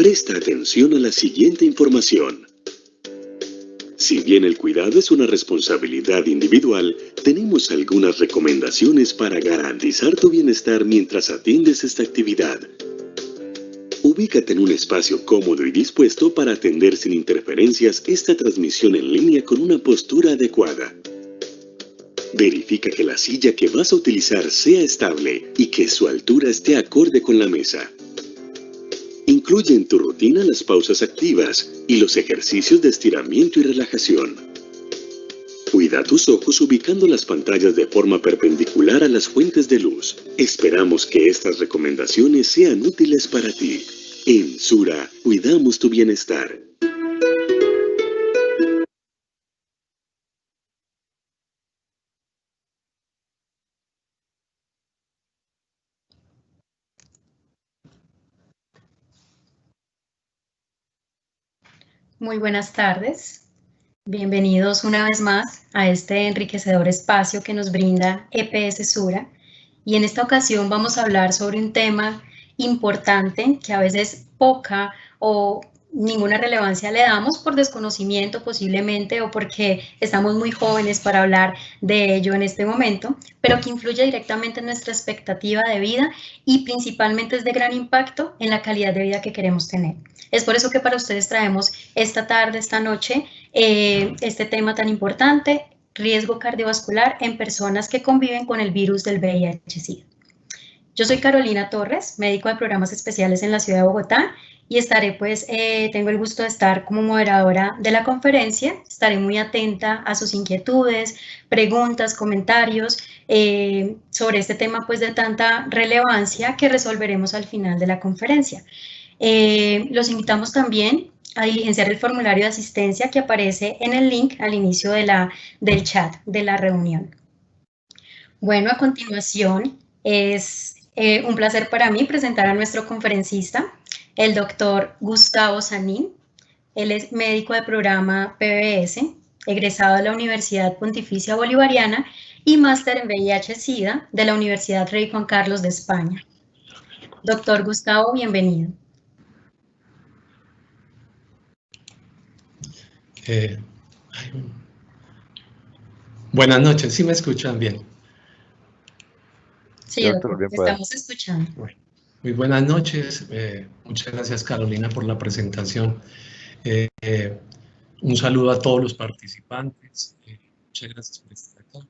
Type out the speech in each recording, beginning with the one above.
Presta atención a la siguiente información. Si bien el cuidado es una responsabilidad individual, tenemos algunas recomendaciones para garantizar tu bienestar mientras atiendes esta actividad. Ubícate en un espacio cómodo y dispuesto para atender sin interferencias esta transmisión en línea con una postura adecuada. Verifica que la silla que vas a utilizar sea estable y que su altura esté acorde con la mesa. Incluye en tu rutina las pausas activas y los ejercicios de estiramiento y relajación. Cuida tus ojos ubicando las pantallas de forma perpendicular a las fuentes de luz. Esperamos que estas recomendaciones sean útiles para ti. En Sura, cuidamos tu bienestar. Muy buenas tardes. Bienvenidos una vez más a este enriquecedor espacio que nos brinda EPS Sura. Y en esta ocasión vamos a hablar sobre un tema importante que a veces poca o ninguna relevancia le damos por desconocimiento posiblemente o porque estamos muy jóvenes para hablar de ello en este momento, pero que influye directamente en nuestra expectativa de vida y principalmente es de gran impacto en la calidad de vida que queremos tener. Es por eso que para ustedes traemos esta tarde, esta noche, este tema tan importante, riesgo cardiovascular en personas que conviven con el virus del VIH-Sida. Yo soy Carolina Torres, médico de programas especiales en la ciudad de Bogotá y estaré tengo el gusto de estar como moderadora de la conferencia. Estaré muy atenta a sus inquietudes, preguntas, comentarios sobre este tema de tanta relevancia que resolveremos al final de la conferencia. Los invitamos también a diligenciar el formulario de asistencia que aparece en el link al inicio del chat de la reunión. Bueno, a continuación es un placer para mí presentar a nuestro conferencista, el doctor Gustavo Sanín. Él es médico de programa PBS, egresado de la Universidad Pontificia Bolivariana y máster en VIH-Sida de la Universidad Rey Juan Carlos de España. Doctor Gustavo, bienvenido. Buenas noches, ¿sí me escuchan bien? Sí, doctor, estamos escuchando. Bueno, muy buenas noches, muchas gracias Carolina por la presentación. Un saludo a todos los participantes, muchas gracias por estar acá.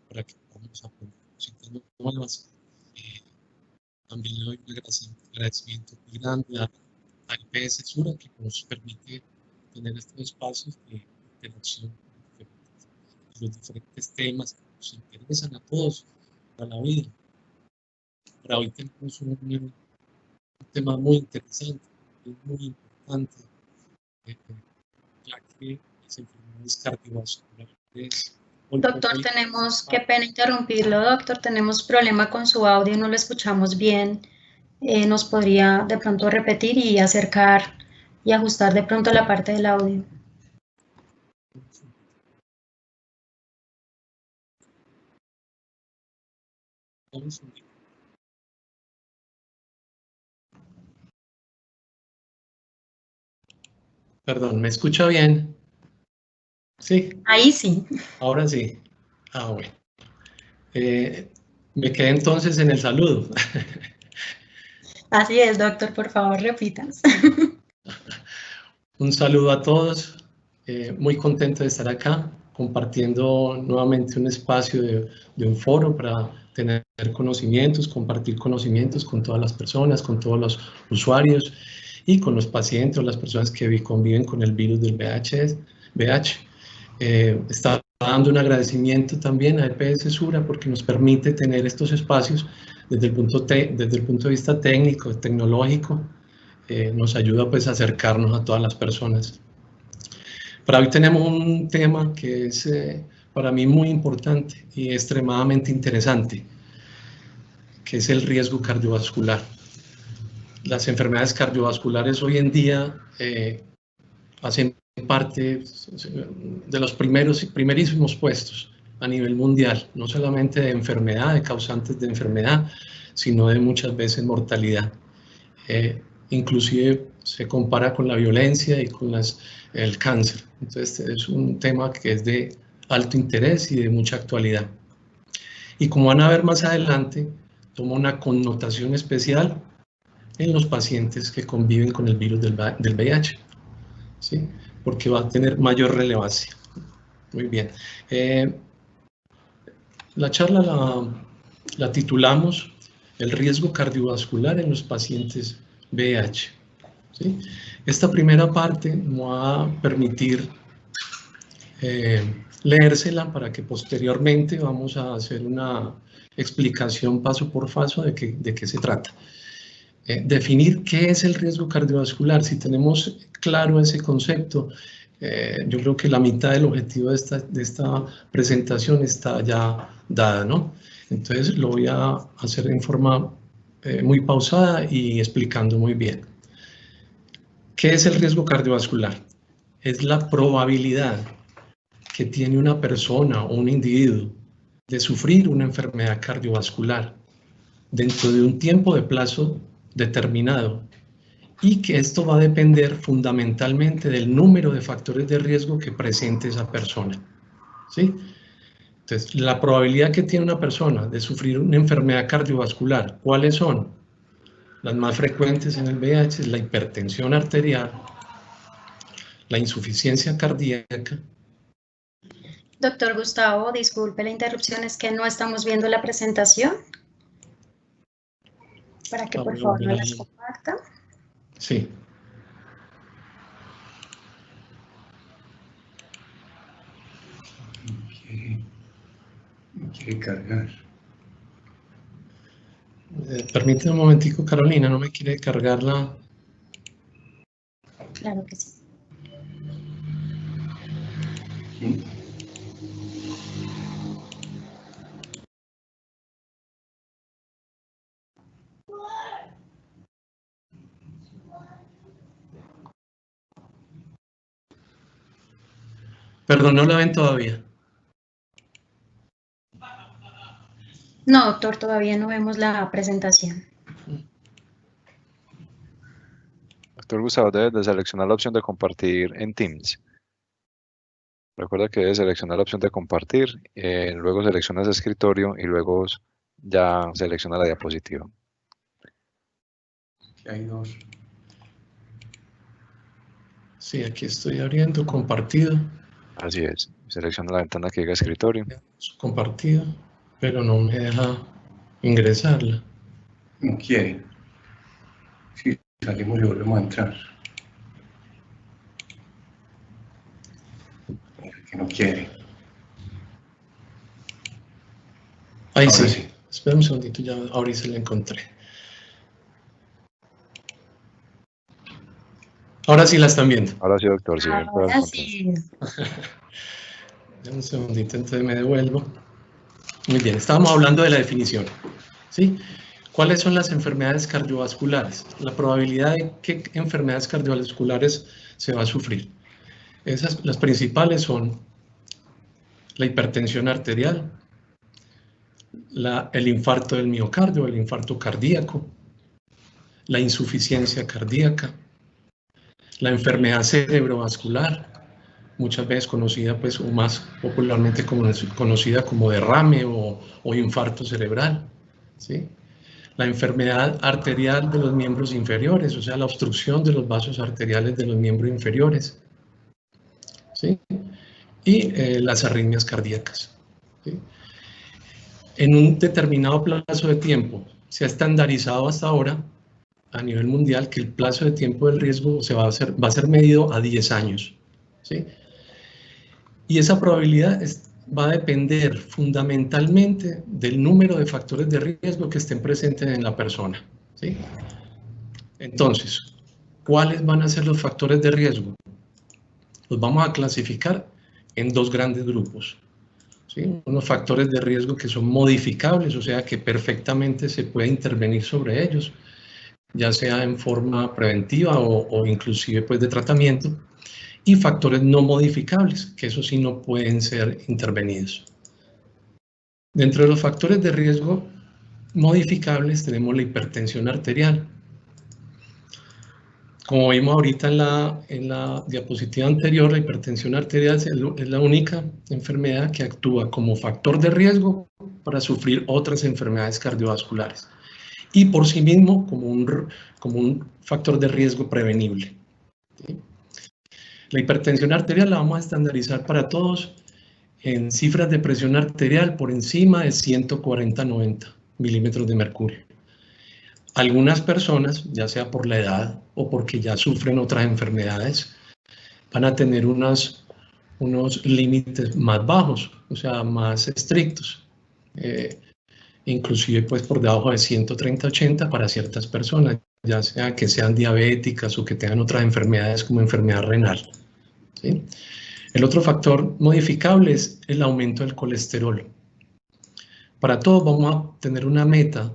Para que podamos aprender cositas nuevas. También le doy un agradecimiento muy grande a EPS Sura que nos permite tener estos espacios de interacción con los diferentes temas que nos interesan a todos para la vida. Para hoy tenemos un tema muy interesante, muy importante, ya que las enfermedades cardiovasculares. Doctor, qué pena interrumpirlo, doctor, tenemos problema con su audio, no lo escuchamos bien. ¿Nos podría de pronto repetir y acercar y ajustar de pronto la parte del audio? Perdón, ¿me escucha bien? ¿Sí? Ahí sí. Ahora sí. Ah, bueno. Me quedé entonces en el saludo. Así es, doctor, por favor, repítanos. Un saludo a todos. Muy contento de estar acá, compartiendo nuevamente un espacio de un foro para tener conocimientos, compartir conocimientos con todas las personas, con todos los usuarios y con los pacientes o las personas que conviven con el virus del VIH. Está dando un agradecimiento también a EPS Sura porque nos permite tener estos espacios desde el punto de vista técnico, tecnológico, nos ayuda pues a acercarnos a todas las personas. Para hoy tenemos un tema que es para mí muy importante y extremadamente interesante, que es el riesgo cardiovascular. Las enfermedades cardiovasculares hoy en día hacen parte de los primerísimos puestos a nivel mundial, no solamente de enfermedad, de causantes de enfermedad, sino de muchas veces mortalidad. inclusive se compara con la violencia y con el cáncer. Entonces es un tema que es de alto interés y de mucha actualidad. Y como van a ver más adelante, toma una connotación especial en los pacientes que conviven con el virus del VIH, ¿sí? Porque va a tener mayor relevancia. Muy bien. La charla la titulamos El riesgo cardiovascular en los pacientes VIH. ¿Sí? Esta primera parte me va a permitir leérsela para que posteriormente vamos a hacer una explicación paso por paso de qué se trata. Definir qué es el riesgo cardiovascular. Si tenemos claro ese concepto, yo creo que la mitad del objetivo de esta presentación está ya dada, ¿no? Entonces lo voy a hacer en forma muy pausada y explicando muy bien. ¿Qué es el riesgo cardiovascular? Es la probabilidad que tiene una persona o un individuo de sufrir una enfermedad cardiovascular dentro de un tiempo de plazo determinado, y que esto va a depender fundamentalmente del número de factores de riesgo que presente esa persona, ¿sí? Entonces, la probabilidad que tiene una persona de sufrir una enfermedad cardiovascular, ¿cuáles son? Las más frecuentes en el VIH es la hipertensión arterial, la insuficiencia cardíaca. Doctor Gustavo, disculpe la interrupción, es que no estamos viendo la presentación. Para que por favor no las comparta. Sí. No quiere cargar. Permíteme un momentico, Carolina, no me quiere cargar la... Claro que sí. ¿Sí? Perdón, no la ven todavía. No, doctor, todavía no vemos la presentación. Doctor Gustavo, debe de seleccionar la opción de compartir en Teams. Recuerda que debe seleccionar la opción de compartir, luego seleccionas escritorio y luego ya selecciona la diapositiva. Aquí hay dos. Sí, aquí estoy abriendo, compartido. Así es. Selecciona la ventana que diga escritorio. Compartido, pero no me deja ingresarla. No quiere. Si salimos y volvemos a entrar. Mira que no quiere. Ahí Ahora sí. sí. Espera un segundito, ya ahora sí la encontré. Ahora sí la están viendo. Ahora sí, doctor, sí. Ahora sí. Un segundito, entonces me devuelvo. Muy bien, estábamos hablando de la definición, ¿sí? ¿Cuáles son las enfermedades cardiovasculares? La probabilidad de qué enfermedades cardiovasculares se va a sufrir. Las principales son la hipertensión arterial, el infarto del miocardio, el infarto cardíaco, la insuficiencia cardíaca, la enfermedad cerebrovascular, muchas veces conocida, pues, o más popularmente conocida como derrame o infarto cerebral, ¿sí? La enfermedad arterial de los miembros inferiores, o sea, la obstrucción de los vasos arteriales de los miembros inferiores, ¿sí? Y las arritmias cardíacas, ¿sí? En un determinado plazo de tiempo, se ha estandarizado hasta ahora a nivel mundial que el plazo de tiempo del riesgo va a ser medido a 10 años, ¿sí? Y esa probabilidad va a depender fundamentalmente del número de factores de riesgo que estén presentes en la persona, ¿sí? Entonces, ¿cuáles van a ser los factores de riesgo? Los vamos a clasificar en dos grandes grupos, ¿sí? Unos factores de riesgo que son modificables, o sea que perfectamente se puede intervenir sobre ellos, ya sea en forma preventiva o inclusive pues de tratamiento, y factores no modificables, que eso sí no pueden ser intervenidos. Dentro de los factores de riesgo modificables tenemos la hipertensión arterial. Como vimos ahorita en la diapositiva anterior, la hipertensión arterial es la única enfermedad que actúa como factor de riesgo para sufrir otras enfermedades cardiovasculares y por sí mismo como un factor de riesgo prevenible. ¿Sí? La hipertensión arterial la vamos a estandarizar para todos en cifras de presión arterial por encima de 140-90 milímetros de mercurio. Algunas personas, ya sea por la edad o porque ya sufren otras enfermedades, van a tener unos límites más bajos, o sea, más estrictos. Inclusive pues por debajo de 130-80 para ciertas personas, ya sea que sean diabéticas o que tengan otras enfermedades como enfermedad renal. ¿Sí? El otro factor modificable es el aumento del colesterol. Para todos vamos a tener una meta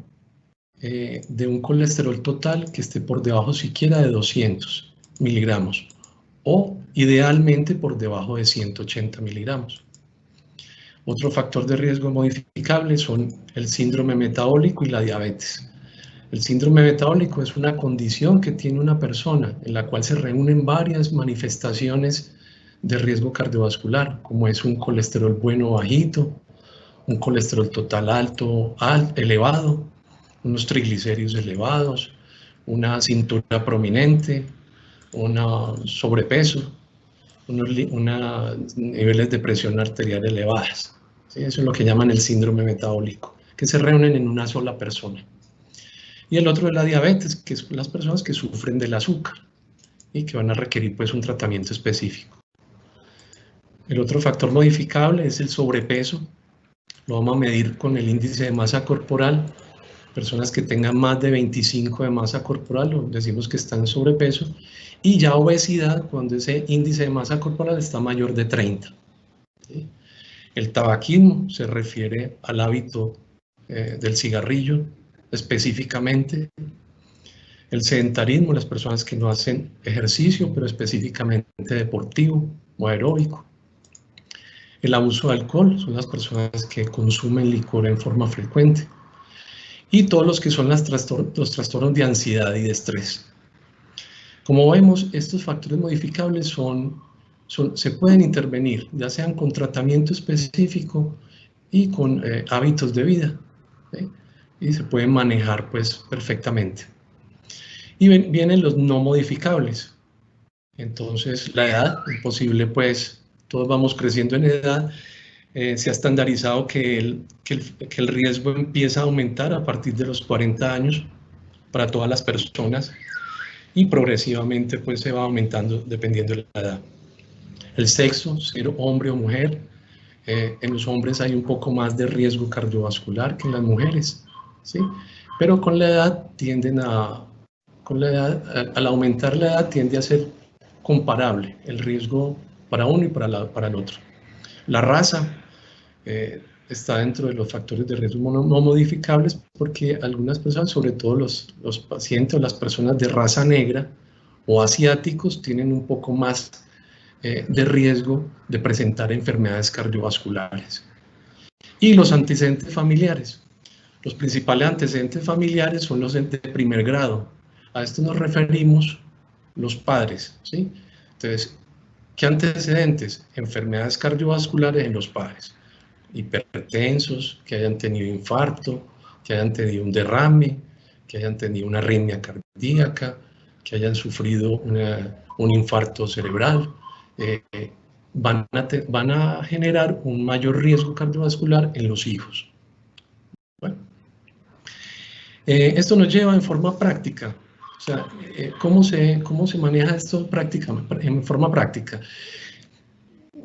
de un colesterol total que esté por debajo siquiera de 200 miligramos o idealmente por debajo de 180 miligramos. Otro factor de riesgo modificable son el síndrome metabólico y la diabetes. El síndrome metabólico es una condición que tiene una persona en la cual se reúnen varias manifestaciones de riesgo cardiovascular, como es un colesterol bueno o bajito, un colesterol total alto, elevado, unos triglicéridos elevados, una cintura prominente, un sobrepeso, unos niveles de presión arterial elevadas. ¿Sí? Eso es lo que llaman el síndrome metabólico, que se reúnen en una sola persona. Y el otro es la diabetes, que son las personas que sufren del azúcar y que van a requerir pues un tratamiento específico. El otro factor modificable es el sobrepeso. Lo vamos a medir con el índice de masa corporal. Personas que tengan más de 25 de masa corporal, decimos que están en sobrepeso, y ya obesidad cuando ese índice de masa corporal está mayor de 30. ¿Sí? El tabaquismo se refiere al hábito del cigarrillo específicamente. El sedentarismo, las personas que no hacen ejercicio, pero específicamente deportivo o aeróbico. El abuso de alcohol, son las personas que consumen licor en forma frecuente. Y todos los que son los trastornos de ansiedad y de estrés. Como vemos, estos factores modificables se pueden intervenir, ya sean con tratamiento específico y con hábitos de vida, ¿sí? Y se pueden manejar pues perfectamente. Y vienen los no modificables. Entonces, la edad, imposible pues, todos vamos creciendo en edad. Se ha estandarizado que el riesgo empieza a aumentar a partir de los 40 años para todas las personas y progresivamente pues se va aumentando dependiendo de la edad. El sexo, ser hombre o mujer, en los hombres hay un poco más de riesgo cardiovascular que en las mujeres, ¿sí? Pero con la edad al aumentar la edad tiende a ser comparable el riesgo para uno y para el otro. La raza está dentro de los factores de riesgo no modificables porque algunas personas, sobre todo los pacientes o las personas de raza negra o asiáticos, tienen un poco más de riesgo de presentar enfermedades cardiovasculares. Y los antecedentes familiares. Los principales antecedentes familiares son los de primer grado. A esto nos referimos los padres, ¿sí? Entonces, ¿qué antecedentes? Enfermedades cardiovasculares en los padres. Hipertensos, que hayan tenido infarto, que hayan tenido un derrame, que hayan tenido una arritmia cardíaca, que hayan sufrido un infarto cerebral, van a generar un mayor riesgo cardiovascular en los hijos. Bueno, esto nos lleva en forma práctica, o sea, ¿cómo se maneja esto en forma práctica?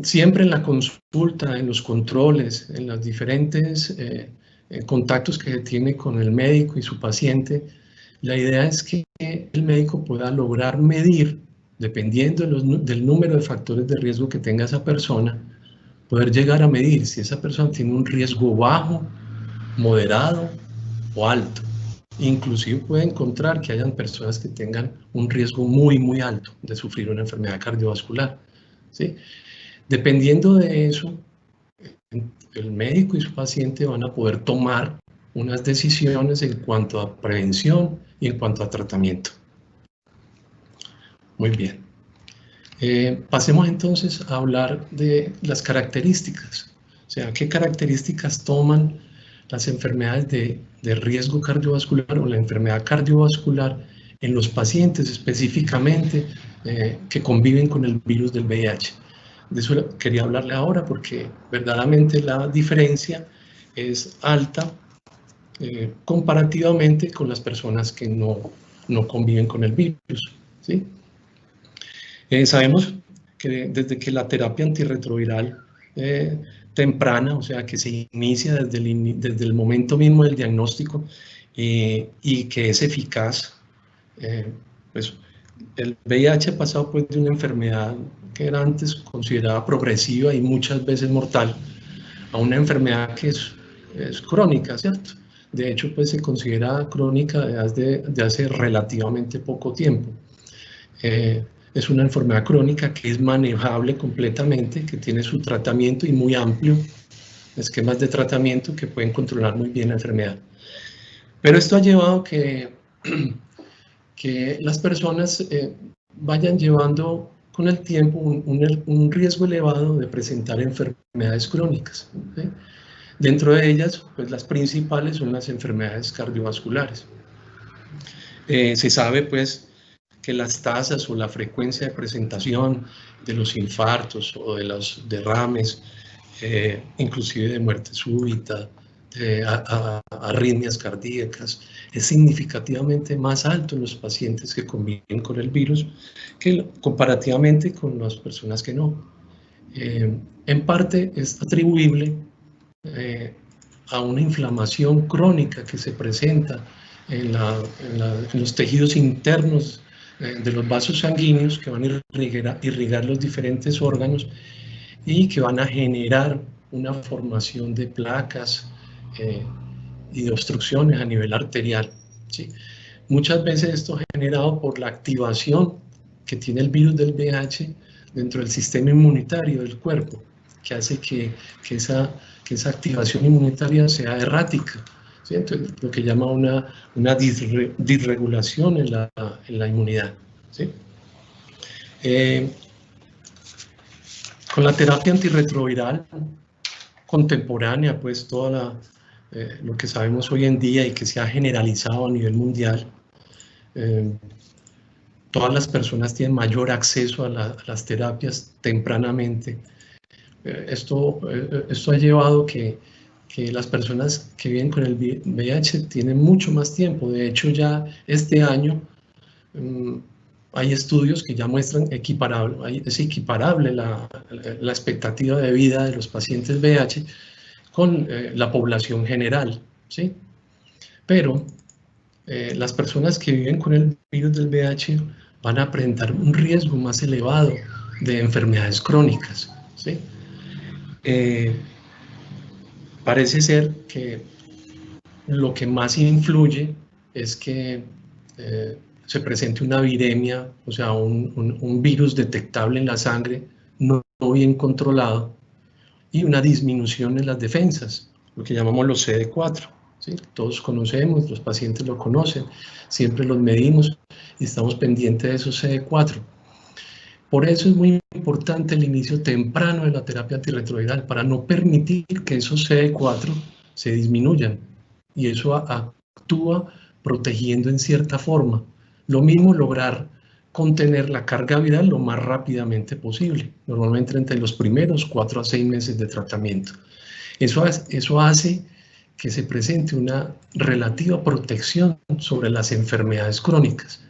Siempre en la consulta, en los controles, en los diferentes contactos que se tiene con el médico y su paciente, la idea es que el médico pueda lograr medir, dependiendo del número de factores de riesgo que tenga esa persona, poder llegar a medir si esa persona tiene un riesgo bajo, moderado o alto. Inclusive puede encontrar que hayan personas que tengan un riesgo muy, muy alto de sufrir una enfermedad cardiovascular, ¿sí? Dependiendo de eso, el médico y su paciente van a poder tomar unas decisiones en cuanto a prevención y en cuanto a tratamiento. Muy bien. Pasemos entonces a hablar de las características. O sea, ¿qué características toman las enfermedades de riesgo cardiovascular o la enfermedad cardiovascular en los pacientes específicamente que conviven con el virus del VIH? De eso quería hablarle ahora porque verdaderamente la diferencia es alta comparativamente con las personas que no conviven con el virus, ¿sí? Sabemos que desde que la terapia antirretroviral temprana, o sea, que se inicia desde el momento mismo del diagnóstico y que es eficaz, pues el VIH ha pasado pues, de una enfermedad que era antes considerada progresiva y muchas veces mortal a una enfermedad que es crónica, ¿cierto? De hecho, pues se considera crónica de hace relativamente poco tiempo. Es una enfermedad crónica que es manejable completamente, que tiene su tratamiento y muy amplio, esquemas de tratamiento que pueden controlar muy bien la enfermedad. Pero esto ha llevado que las personas vayan llevando con el tiempo un riesgo elevado de presentar enfermedades crónicas, ¿sí? Dentro de ellas, pues las principales son las enfermedades cardiovasculares. Se sabe, pues, que las tasas o la frecuencia de presentación de los infartos o de los derrames, inclusive de muerte súbita, de arritmias cardíacas, es significativamente más alto en los pacientes que conviven con el virus que comparativamente con las personas que no. En parte es atribuible a una inflamación crónica que se presenta en los tejidos internos de los vasos sanguíneos que van a irrigar los diferentes órganos y que van a generar una formación de placas y de obstrucciones a nivel arterial, ¿sí? Muchas veces esto es generado por la activación que tiene el virus del VIH dentro del sistema inmunitario del cuerpo, que hace que esa activación inmunitaria sea errática, ¿sí? Entonces, lo que llama una disregulación en la inmunidad, ¿sí? Con la terapia antirretroviral contemporánea, pues todo lo que sabemos hoy en día y que se ha generalizado a nivel mundial, todas las personas tienen mayor acceso a las terapias tempranamente. Esto ha llevado que las personas que viven con el VIH tienen mucho más tiempo. De hecho, ya este año hay estudios que ya muestran es equiparable la expectativa de vida de los pacientes VIH con la población general, ¿sí? Pero las personas que viven con el virus del VIH van a presentar un riesgo más elevado de enfermedades crónicas, ¿sí? Parece ser que lo que más influye es que se presente una viremia, o sea, un virus detectable en la sangre no bien controlado y una disminución en las defensas, lo que llamamos los CD4. ¿Sí? Todos conocemos, los pacientes lo conocen, siempre los medimos y estamos pendientes de esos CD4. Por eso es muy importante el inicio temprano de la terapia antirretroviral para no permitir que esos CD4 se disminuyan y eso actúa protegiendo en cierta forma. Lo mismo lograr contener la carga viral lo más rápidamente posible, normalmente entre los primeros 4 a 6 meses de tratamiento. Eso hace que se presente una relativa protección sobre las enfermedades crónicas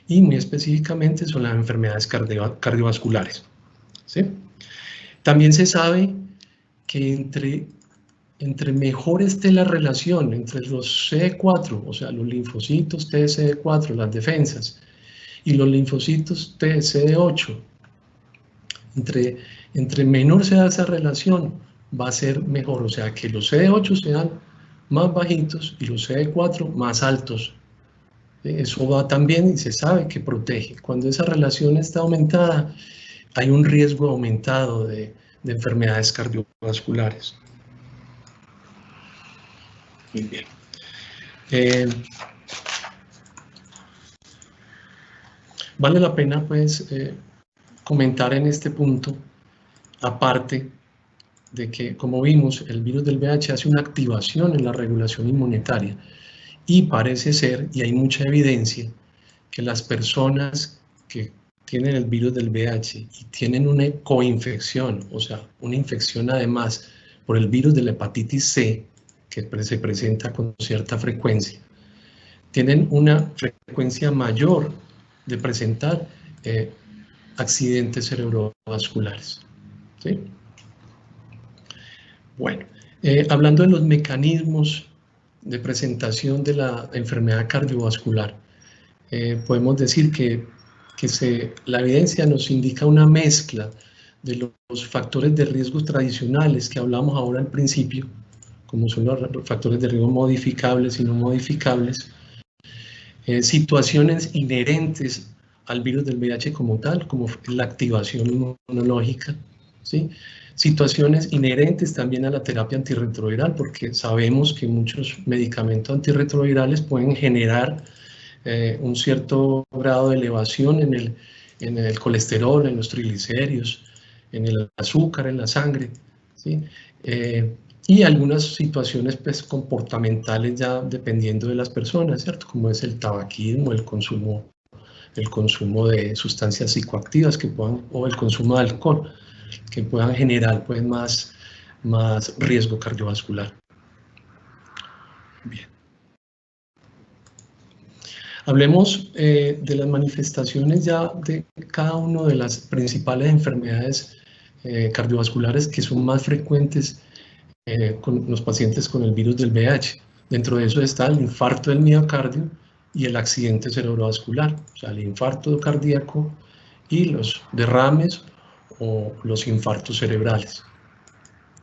y muy específicamente son las enfermedades cardiovasculares, ¿sí? También se sabe que entre mejor esté la relación entre los CD4, o sea, los linfocitos TCD4, las defensas, y los linfocitos TCD8, entre menor sea esa relación, va a ser mejor, o sea, que los CD8 sean más bajitos y los CD4 más altos. Eso va también y se sabe que protege. Cuando esa relación está aumentada, hay un riesgo aumentado de enfermedades cardiovasculares. Muy bien. Vale la pena pues comentar en este punto, aparte de que, como vimos, el virus del VIH hace una activación en la regulación inmunitaria y parece ser, y hay mucha evidencia, que las personas que tienen el virus del VIH y tienen una coinfección, o sea, una infección además por el virus de la hepatitis C, que se presenta con cierta frecuencia, tienen una frecuencia mayor de presentar accidentes cerebrovasculares. ¿Sí? Bueno, hablando de los mecanismos de presentación de la enfermedad cardiovascular, podemos decir que la evidencia nos indica una mezcla de los factores de riesgo tradicionales que hablamos ahora al principio, como son los factores de riesgo modificables y no modificables, situaciones inherentes al virus del VIH como tal, como la activación inmunológica, ¿sí? Situaciones inherentes también a la terapia antirretroviral, porque sabemos que muchos medicamentos antirretrovirales pueden generar un cierto grado de elevación en el colesterol, en los triglicéridos, en el azúcar, en la sangre, ¿sí? Y algunas situaciones pues, comportamentales ya dependiendo de las personas, ¿cierto? Como es el tabaquismo, el consumo de sustancias psicoactivas que puedan, o el consumo de alcohol, que puedan generar pues, más riesgo cardiovascular. Bien. Hablemos de las manifestaciones ya de cada una de las principales enfermedades cardiovasculares que son más frecuentes con los pacientes con el virus del VIH. Dentro de eso está el infarto del miocardio y el accidente cerebrovascular, o sea, el infarto cardíaco y los derrames o los infartos cerebrales.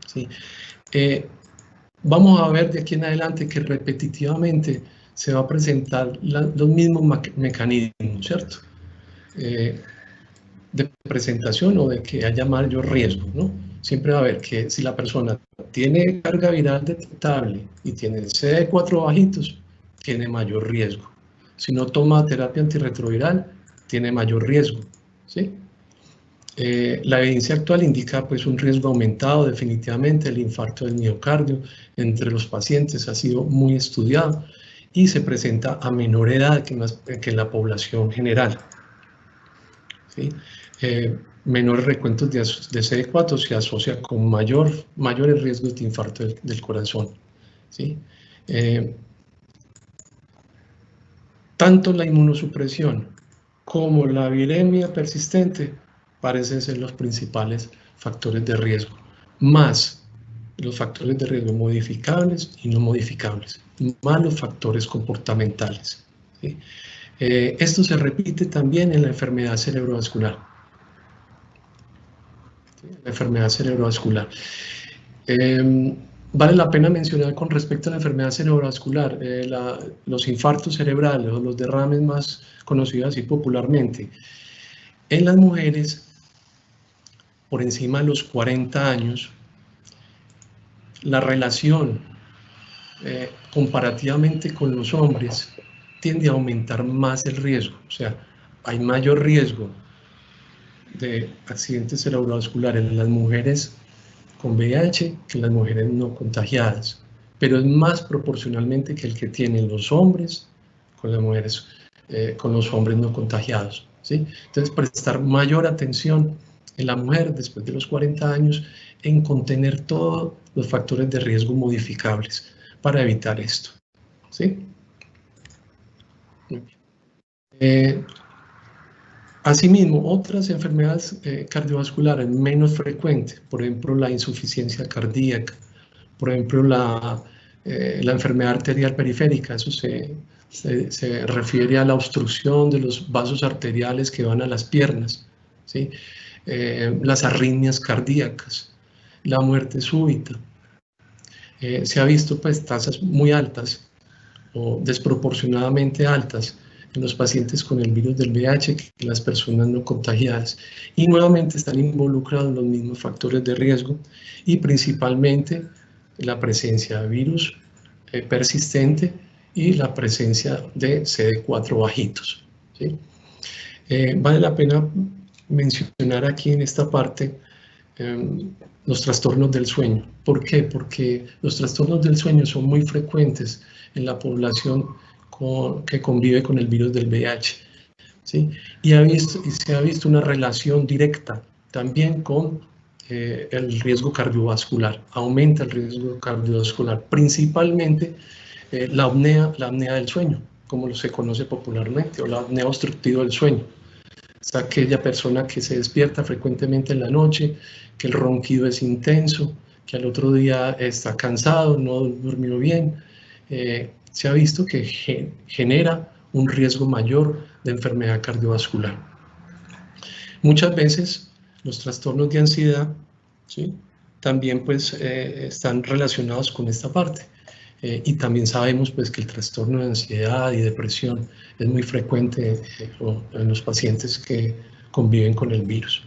¿Sí? Vamos a ver de aquí en adelante que repetitivamente se va a presentar los mismos mecanismos, ¿cierto? De presentación o de que haya mayor riesgo, ¿no? Siempre va a haber que si la persona tiene carga viral detectable y tiene CD4 bajitos, tiene mayor riesgo. Si no toma terapia antirretroviral, tiene mayor riesgo, ¿sí? La evidencia actual indica pues, un riesgo aumentado definitivamente. El infarto del miocardio entre los pacientes ha sido muy estudiado y se presenta a menor edad que en la población general. ¿Sí? Menores recuentos de CD4 se asocia con mayores riesgos de infarto del corazón. ¿Sí? Tanto la inmunosupresión como la viremia persistente parecen ser los principales factores de riesgo, más los factores de riesgo modificables y no modificables, más los factores comportamentales. ¿Sí? Esto se repite también en la enfermedad cerebrovascular. ¿Sí? La enfermedad cerebrovascular. Vale la pena mencionar con respecto a la enfermedad cerebrovascular, los infartos cerebrales o los derrames más conocidos así popularmente. En las mujeres, por encima de los 40 años, la relación comparativamente con los hombres tiende a aumentar más el riesgo. O sea, hay mayor riesgo de accidentes cerebrovasculares en las mujeres con VIH que en las mujeres no contagiadas, pero es más proporcionalmente que el que tienen los hombres con las mujeres, con los hombres no contagiados. ¿Sí? Entonces, prestar mayor atención en la mujer después de los 40 años en contener todos los factores de riesgo modificables para evitar esto. ¿Sí? Muy bien. Asimismo, otras enfermedades cardiovasculares menos frecuentes, por ejemplo, la insuficiencia cardíaca, por ejemplo, la enfermedad arterial periférica, eso se refiere a la obstrucción de los vasos arteriales que van a las piernas, ¿sí? Las arritmias cardíacas, la muerte súbita. Se ha visto pues tasas muy altas o desproporcionadamente altas en los pacientes con el virus del VIH que en las personas no contagiadas. Y nuevamente están involucrados los mismos factores de riesgo y principalmente la presencia de virus persistente y la presencia de CD4 bajitos. ¿Sí? Vale la pena mencionar aquí en esta parte los trastornos del sueño. ¿Por qué? Porque los trastornos del sueño son muy frecuentes en la población que convive con el virus del VIH, ¿sí? Y se ha visto una relación directa también con el riesgo cardiovascular. Aumenta el riesgo cardiovascular, principalmente la apnea del sueño, como se conoce popularmente, o la apnea obstructiva del sueño. Es aquella persona que se despierta frecuentemente en la noche, que el ronquido es intenso, que al otro día está cansado, no durmió bien. Se ha visto que genera un riesgo mayor de enfermedad cardiovascular. Muchas veces los trastornos de ansiedad, ¿sí?, también pues, están relacionados con esta parte. Y también sabemos pues, que el trastorno de ansiedad y depresión es muy frecuente en los pacientes que conviven con el virus.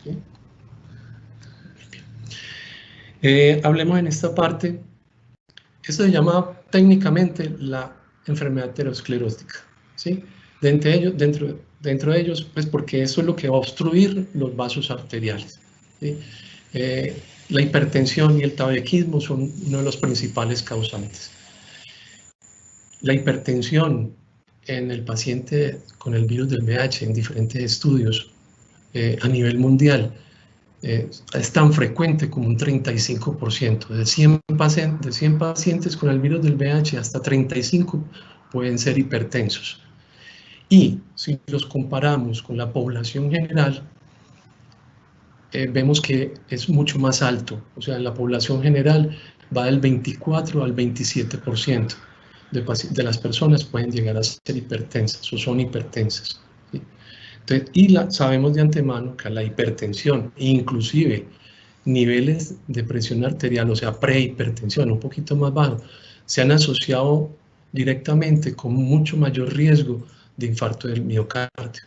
¿Sí? Hablemos en esta parte. Esto se llama técnicamente la enfermedad aterosclerótica, ¿sí? Dentro de ellos, pues porque eso es lo que va a obstruir los vasos arteriales, ¿sí? La hipertensión y el tabaquismo son uno de los principales causantes. La hipertensión en el paciente con el virus del VIH en diferentes estudios a nivel mundial es tan frecuente como un 35%. De 100 pacientes con el virus del VIH, hasta 35 pueden ser hipertensos. Y si los comparamos con la población general, vemos que es mucho más alto. O sea, en la población general va del 24 al 27% de las personas pueden llegar a ser hipertensas o son hipertensas, ¿sí? Entonces, sabemos de antemano que la hipertensión, inclusive niveles de presión arterial, o sea, prehipertensión, un poquito más bajo, se han asociado directamente con mucho mayor riesgo de infarto del miocardio,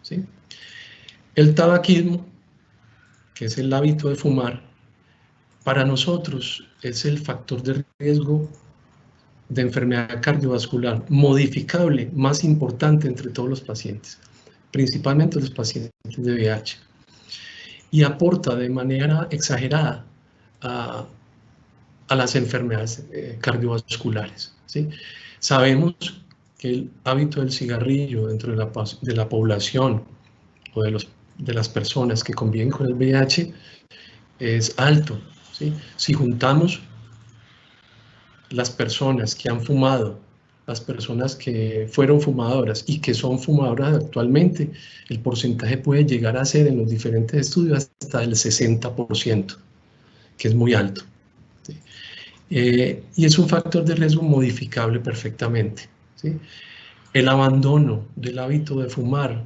¿sí? El tabaquismo, que es el hábito de fumar, para nosotros es el factor de riesgo de enfermedad cardiovascular modificable más importante entre todos los pacientes, principalmente los pacientes de VIH, y aporta de manera exagerada a las enfermedades cardiovasculares, ¿sí? Sabemos que el hábito del cigarrillo dentro de la población o de las personas que conviven con el VIH es alto, ¿sí? Si juntamos las personas que han fumado, las personas que fueron fumadoras y que son fumadoras actualmente, el porcentaje puede llegar a ser en los diferentes estudios hasta el 60%, que es muy alto, ¿sí? Y es un factor de riesgo modificable perfectamente, ¿sí? El abandono del hábito de fumar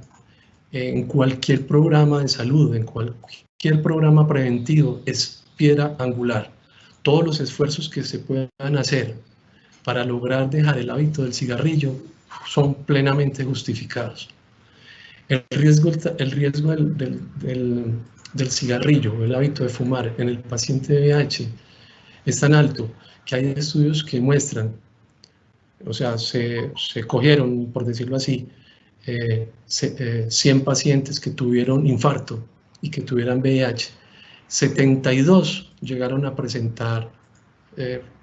en cualquier programa de salud, en cualquier programa preventivo, es piedra angular. Todos los esfuerzos que se puedan hacer para lograr dejar el hábito del cigarrillo son plenamente justificados. El riesgo del cigarrillo, el hábito de fumar en el paciente de VIH es tan alto que hay estudios que muestran, o sea, se cogieron, por decirlo así, 100 pacientes que tuvieron infarto y que tuvieran VIH, 72 llegaron a presentar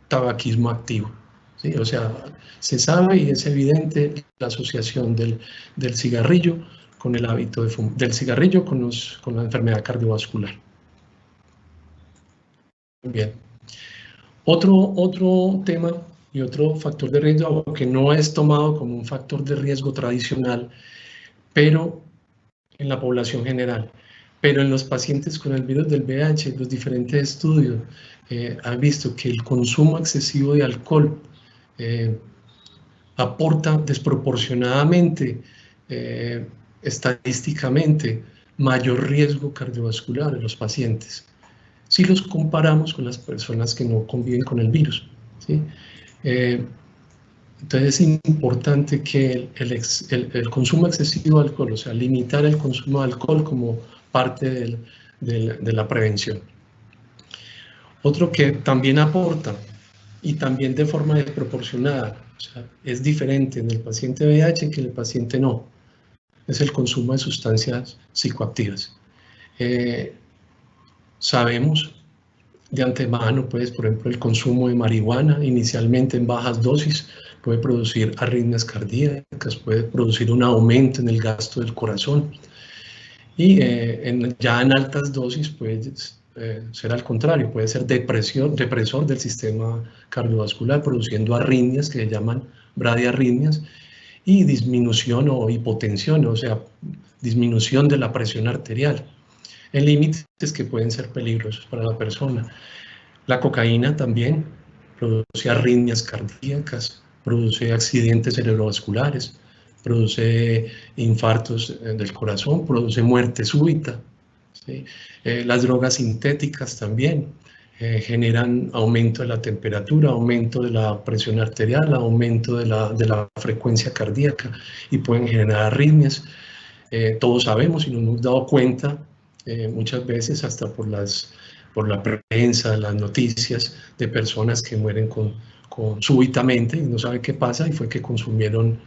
tabaquismo activo, ¿sí? O sea, se sabe y es evidente la asociación del cigarrillo con el hábito del cigarrillo con la enfermedad cardiovascular. Bien. Otro tema y otro factor de riesgo que no es tomado como un factor de riesgo tradicional, pero en la población general. Pero en los pacientes con el virus del VIH, los diferentes estudios han visto que el consumo excesivo de alcohol aporta desproporcionadamente, estadísticamente, mayor riesgo cardiovascular en los pacientes, si los comparamos con las personas que no conviven con el virus, ¿sí? Entonces es importante que el consumo excesivo de alcohol, o sea, limitar el consumo de alcohol como parte de la prevención. Otro que también aporta y también de forma desproporcionada, o sea, es diferente en el paciente VIH que en el paciente no, es el consumo de sustancias psicoactivas. Sabemos de antemano, pues, por ejemplo, el consumo de marihuana inicialmente en bajas dosis puede producir arritmias cardíacas, puede producir un aumento en el gasto del corazón, y ya en altas dosis puede ser al contrario, puede ser depresor del sistema cardiovascular, produciendo arritmias que se llaman bradiarritmias, y disminución o hipotensión, o sea, disminución de la presión arterial, en límites que pueden ser peligrosos para la persona. La cocaína también produce arritmias cardíacas, produce accidentes cerebrovasculares, produce infartos del corazón, produce muerte súbita, ¿sí? Las drogas sintéticas también generan aumento de la temperatura, aumento de la presión arterial, aumento de la frecuencia cardíaca y pueden generar arritmias. Todos sabemos y nos hemos dado cuenta muchas veces hasta por la prensa, las noticias, de personas que mueren súbitamente y no saben qué pasa, y fue que consumieron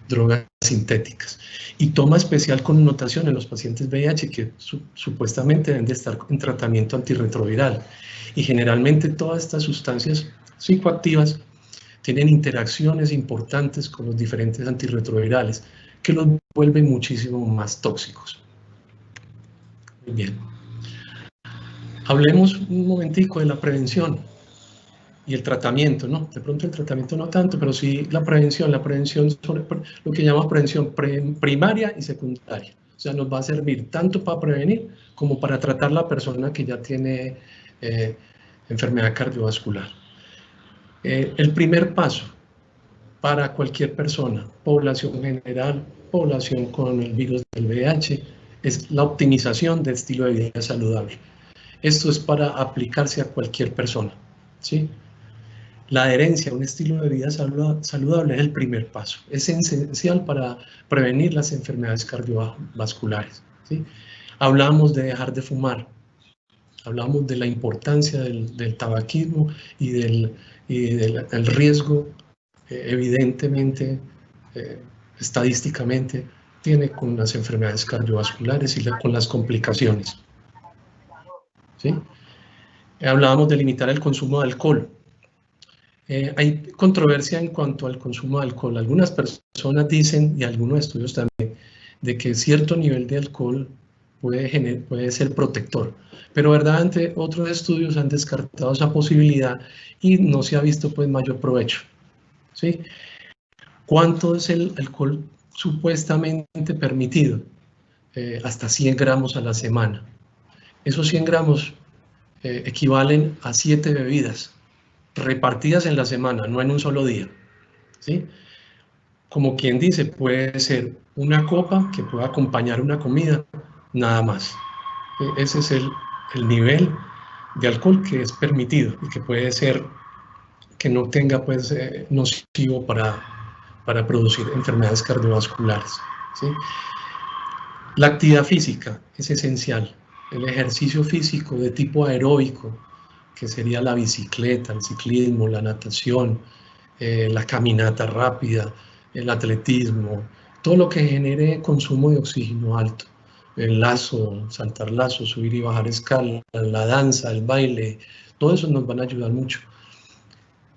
drogas sintéticas. Y toma especial connotación en los pacientes VIH que supuestamente deben de estar en tratamiento antirretroviral. Y generalmente todas estas sustancias psicoactivas tienen interacciones importantes con los diferentes antirretrovirales que los vuelven muchísimo más tóxicos. Muy bien. Hablemos un momentico de la prevención y el tratamiento, ¿no? De pronto el tratamiento no tanto, pero sí la prevención sobre lo que llama prevención primaria y secundaria. O sea, nos va a servir tanto para prevenir como para tratar la persona que ya tiene enfermedad cardiovascular. El primer paso para cualquier persona, población general, población con el virus del VIH, es la optimización del estilo de vida saludable. Esto es para aplicarse a cualquier persona, ¿sí? La adherencia a un estilo de vida saludable es el primer paso. Es esencial para prevenir las enfermedades cardiovasculares, ¿sí? Hablamos de dejar de fumar, hablamos de la importancia del tabaquismo y del riesgo, evidentemente, estadísticamente, tiene con las enfermedades cardiovasculares y con las complicaciones, ¿sí? Hablábamos de limitar el consumo de alcohol. Hay controversia en cuanto al consumo de alcohol. Algunas personas dicen, y algunos estudios también, de que cierto nivel de alcohol puede ser protector. Pero verdaderamente otros estudios han descartado esa posibilidad y no se ha visto pues mayor provecho, ¿sí? ¿Cuánto es el alcohol supuestamente permitido? Hasta 100 gramos a la semana. Esos 100 gramos equivalen a 7 bebidas repartidas en la semana, no en un solo día, ¿sí? Como quien dice, puede ser una copa que pueda acompañar una comida, nada más. Ese es el nivel de alcohol que es permitido y que puede ser que no tenga pues nocivo para producir enfermedades cardiovasculares, ¿sí? La actividad física es esencial. El ejercicio físico de tipo aeróbico, que sería la bicicleta, el ciclismo, la natación, la caminata rápida, el atletismo, todo lo que genere consumo de oxígeno alto, el lazo, saltar lazo, subir y bajar escalas, la danza, el baile, todo eso nos van a ayudar mucho.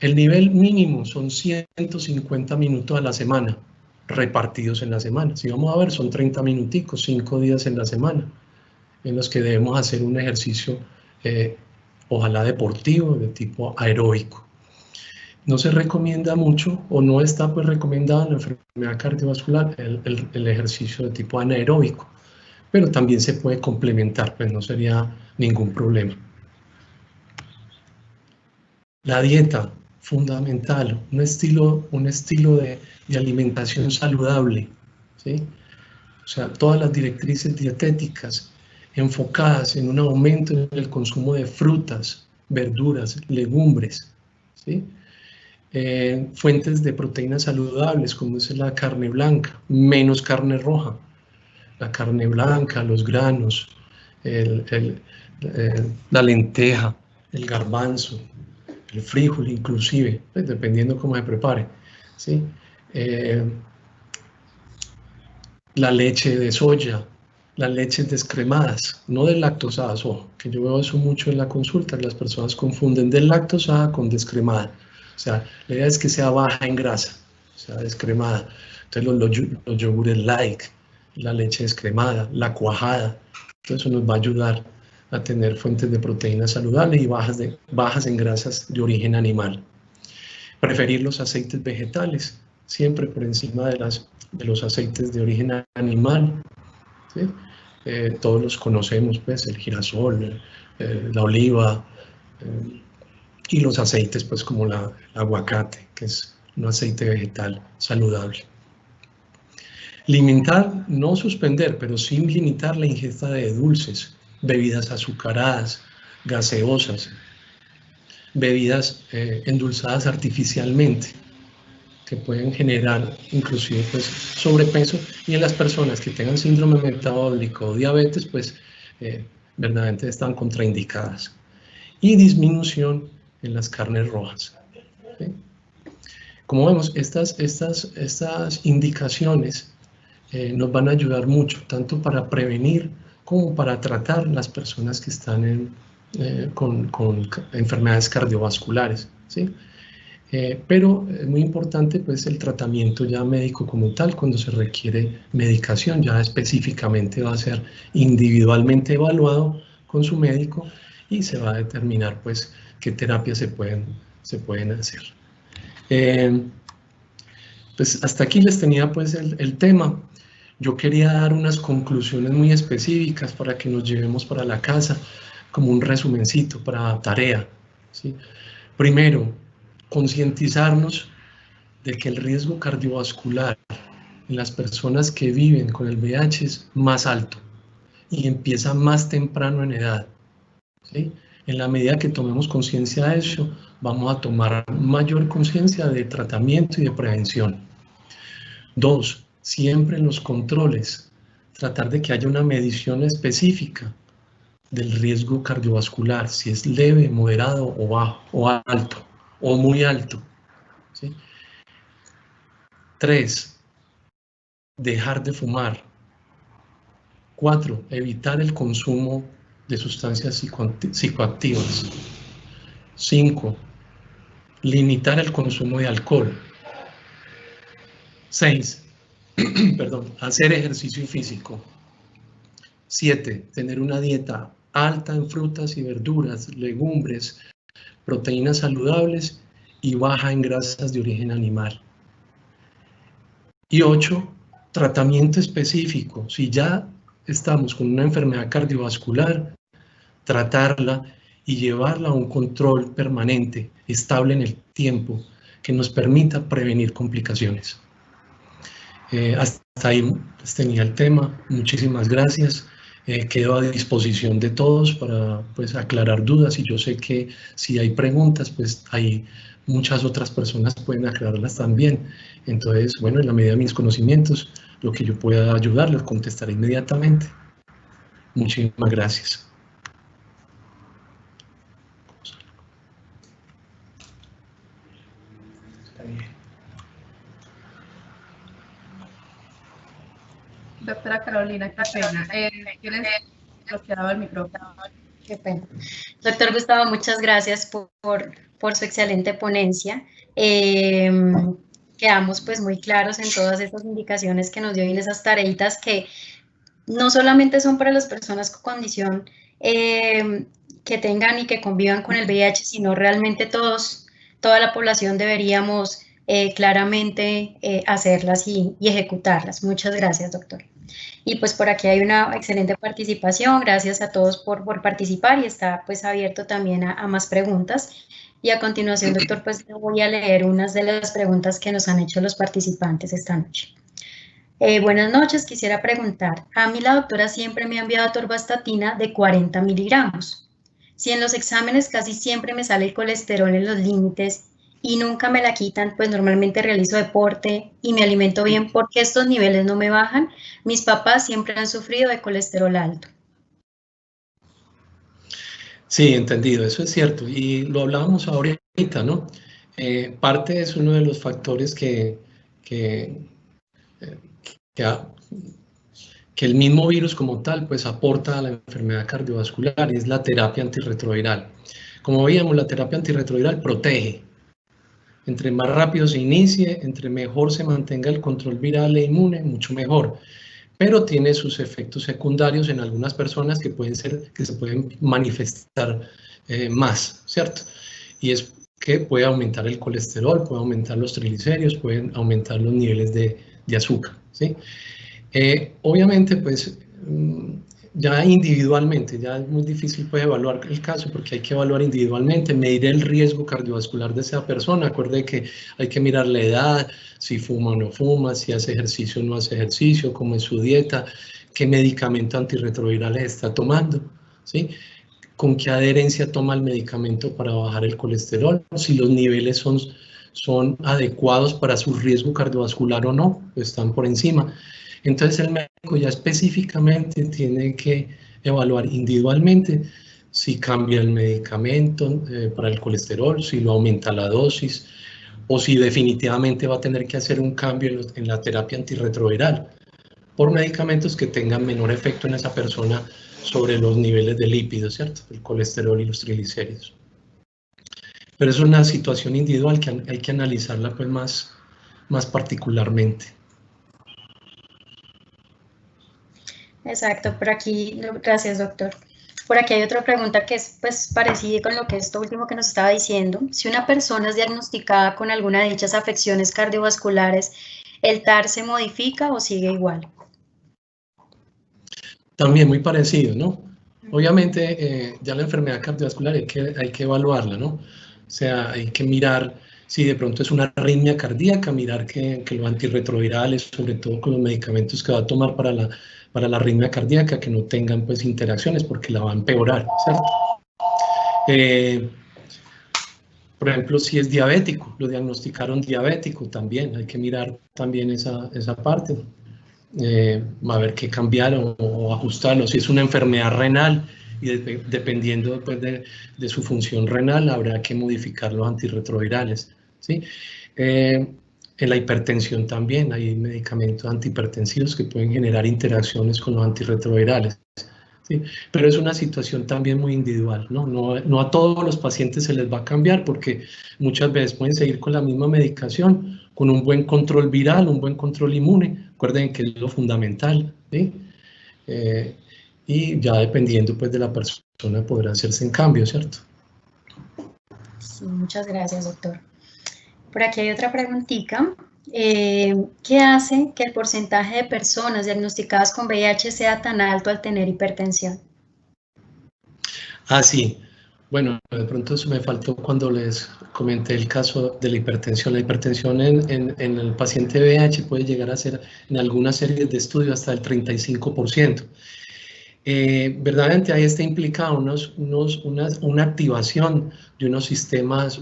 El nivel mínimo son 150 minutos a la semana, repartidos en la semana. Si vamos a ver, son 30 minuticos, 5 días en la semana, en los que debemos hacer un ejercicio, ojalá deportivo, de tipo aeróbico. No se recomienda mucho, o no está pues recomendado en la enfermedad cardiovascular, el ejercicio de tipo anaeróbico, pero también se puede complementar, pues no sería ningún problema. La dieta, fundamental, un estilo de alimentación saludable, ¿sí? O sea, todas las directrices dietéticas enfocadas en un aumento en el consumo de frutas, verduras, legumbres, ¿sí? Fuentes de proteínas saludables, como es la carne blanca, menos carne roja. La carne blanca, los granos, la lenteja, el garbanzo, el frijol inclusive, pues, dependiendo cómo se prepare, ¿sí? la leche de soya, las leches descremadas, no deslactosadas, ojo, que yo veo eso mucho en la consulta, las personas confunden deslactosada con descremada. O sea, la idea es que sea baja en grasa, o sea, descremada. Entonces los yogures light, la leche descremada, la cuajada, todo eso nos va a ayudar a tener fuentes de proteínas saludables y bajas en grasas de origen animal. Preferir los aceites vegetales, siempre por encima de los aceites de origen animal. ¿Sí? Todos los conocemos, pues, el girasol, la oliva, y los aceites, pues, como el aguacate, que es un aceite vegetal saludable. Limitar, no suspender, pero sí limitar la ingesta de dulces, bebidas azucaradas, gaseosas, bebidas endulzadas artificialmente, que pueden generar inclusive pues, sobrepeso, y en las personas que tengan síndrome metabólico o diabetes, pues verdaderamente están contraindicadas. Y disminución en las carnes rojas. ¿Sí? Como vemos, estas indicaciones nos van a ayudar mucho, tanto para prevenir como para tratar las personas que están con enfermedades cardiovasculares. ¿Sí? Pero es muy importante pues, el tratamiento ya médico como tal. Cuando se requiere medicación, ya específicamente va a ser individualmente evaluado con su médico y se va a determinar pues, qué terapias se pueden hacer. Pues hasta aquí les tenía pues, el tema. Yo quería dar unas conclusiones muy específicas para que nos llevemos para la casa, como un resumencito para tarea. ¿Sí? Primero, concientizarnos de que el riesgo cardiovascular en las personas que viven con el VIH es más alto y empieza más temprano en edad. ¿Sí? En la medida que tomemos conciencia de eso, vamos a tomar mayor conciencia de tratamiento y de prevención. 2, siempre en los controles, tratar de que haya una medición específica del riesgo cardiovascular, si es leve, moderado o bajo, o alto, o muy alto. ¿Sí? 3, dejar de fumar. 4, evitar el consumo de sustancias psicoactivas. 5, limitar el consumo de alcohol. 6, perdón, hacer ejercicio físico. 7, tener una dieta alta en frutas y verduras, legumbres, proteínas saludables y baja en grasas de origen animal. Y 8, tratamiento específico. Si ya estamos con una enfermedad cardiovascular, tratarla y llevarla a un control permanente, estable en el tiempo, que nos permita prevenir complicaciones. Hasta ahí pues, tenía el tema. Muchísimas gracias. Quedo a disposición de todos para pues, aclarar dudas, y yo sé que si hay preguntas, pues hay muchas otras personas pueden aclararlas también. Entonces, bueno, en la medida de mis conocimientos, lo que yo pueda ayudarles, contestaré inmediatamente. Muchísimas gracias. Doctora Carolina, qué pena. Tienes bloqueado el micrófono. Qué pena. Doctor Gustavo, muchas gracias por su excelente ponencia. Quedamos pues muy claros en todas estas indicaciones que nos dio y en esas tareitas que no solamente son para las personas con condición que tengan y que convivan con el VIH, sino realmente toda la población deberíamos claramente hacerlas y ejecutarlas. Muchas gracias, doctor. Y pues por aquí hay una excelente participación. Gracias a todos por participar, y está pues abierto también a más preguntas. Y a continuación, doctor, pues voy a leer unas de las preguntas que nos han hecho los participantes esta noche. Buenas noches, quisiera preguntar, a mí la doctora siempre me ha enviado atorvastatina de 40 miligramos. Si en los exámenes casi siempre me sale el colesterol en los límites y nunca me la quitan, pues normalmente realizo deporte y me alimento bien, ¿por qué estos niveles no me bajan? Mis papás siempre han sufrido de colesterol alto. Sí, entendido, eso es cierto, y lo hablábamos ahorita, ¿no? Parte es uno de los factores que que el mismo virus como tal pues aporta a la enfermedad cardiovascular, y es la terapia antirretroviral. Como veíamos, la terapia antirretroviral protege. Entre más rápido se inicie, entre mejor se mantenga el control viral e inmune, mucho mejor. Pero tiene sus efectos secundarios en algunas personas que se pueden manifestar más, ¿cierto? Y es que puede aumentar el colesterol, puede aumentar los triglicéridos, pueden aumentar los niveles de azúcar, ¿sí? Obviamente, pues, ya individualmente, ya es muy difícil pues evaluar el caso, porque hay que evaluar individualmente, medir el riesgo cardiovascular de esa persona. Acuerde que hay que mirar la edad, si fuma o no fuma, si hace ejercicio o no hace ejercicio, cómo es su dieta, qué medicamento antirretroviral está tomando, ¿sí? Con qué adherencia toma el medicamento para bajar el colesterol, si los niveles son adecuados para su riesgo cardiovascular o no, están por encima. Entonces el médico ya específicamente tiene que evaluar individualmente si cambia el medicamento para el colesterol, si lo aumenta la dosis, o si definitivamente va a tener que hacer un cambio en la terapia antirretroviral por medicamentos que tengan menor efecto en esa persona sobre los niveles de lípidos, ¿cierto? El colesterol y los triglicéridos. Pero es una situación individual que hay que analizarla pues más particularmente. Exacto, por aquí, gracias doctor. Por aquí hay otra pregunta que es pues parecida con lo que esto último que nos estaba diciendo. Si una persona es diagnosticada con alguna de dichas afecciones cardiovasculares, ¿el TAR se modifica o sigue igual? También muy parecido, ¿no? Obviamente ya la enfermedad cardiovascular hay que evaluarla, ¿no? O sea, hay que mirar si de pronto es una arritmia cardíaca, mirar que los antirretrovirales, sobre todo con los medicamentos que va a tomar para la arritmia cardíaca, que no tengan pues interacciones porque la va a empeorar, ¿cierto? Por ejemplo, si es diabético, lo diagnosticaron diabético también, hay que mirar también esa parte. A ver qué cambiar o ajustarlo. Si es una enfermedad renal, y dependiendo pues, de su función renal, habrá que modificar los antirretrovirales, ¿sí? En la hipertensión también hay medicamentos antihipertensivos que pueden generar interacciones con los antirretrovirales, ¿sí? Pero es una situación también muy individual, ¿no? No a todos los pacientes se les va a cambiar, porque muchas veces pueden seguir con la misma medicación, con un buen control viral, un buen control inmune. Recuerden que es lo fundamental, ¿sí? Y ya dependiendo pues, de la persona podrá hacerse en cambio, ¿cierto? Sí, muchas gracias, doctor. Por aquí hay otra preguntita. ¿Qué hace que el porcentaje de personas diagnosticadas con VIH sea tan alto al tener hipertensión? Ah, sí. Bueno, de pronto eso me faltó cuando les comenté el caso de la hipertensión. La hipertensión en el paciente VIH puede llegar a ser en algunas series de estudios hasta el 35%. Verdaderamente ahí está implicada una activación de unos sistemas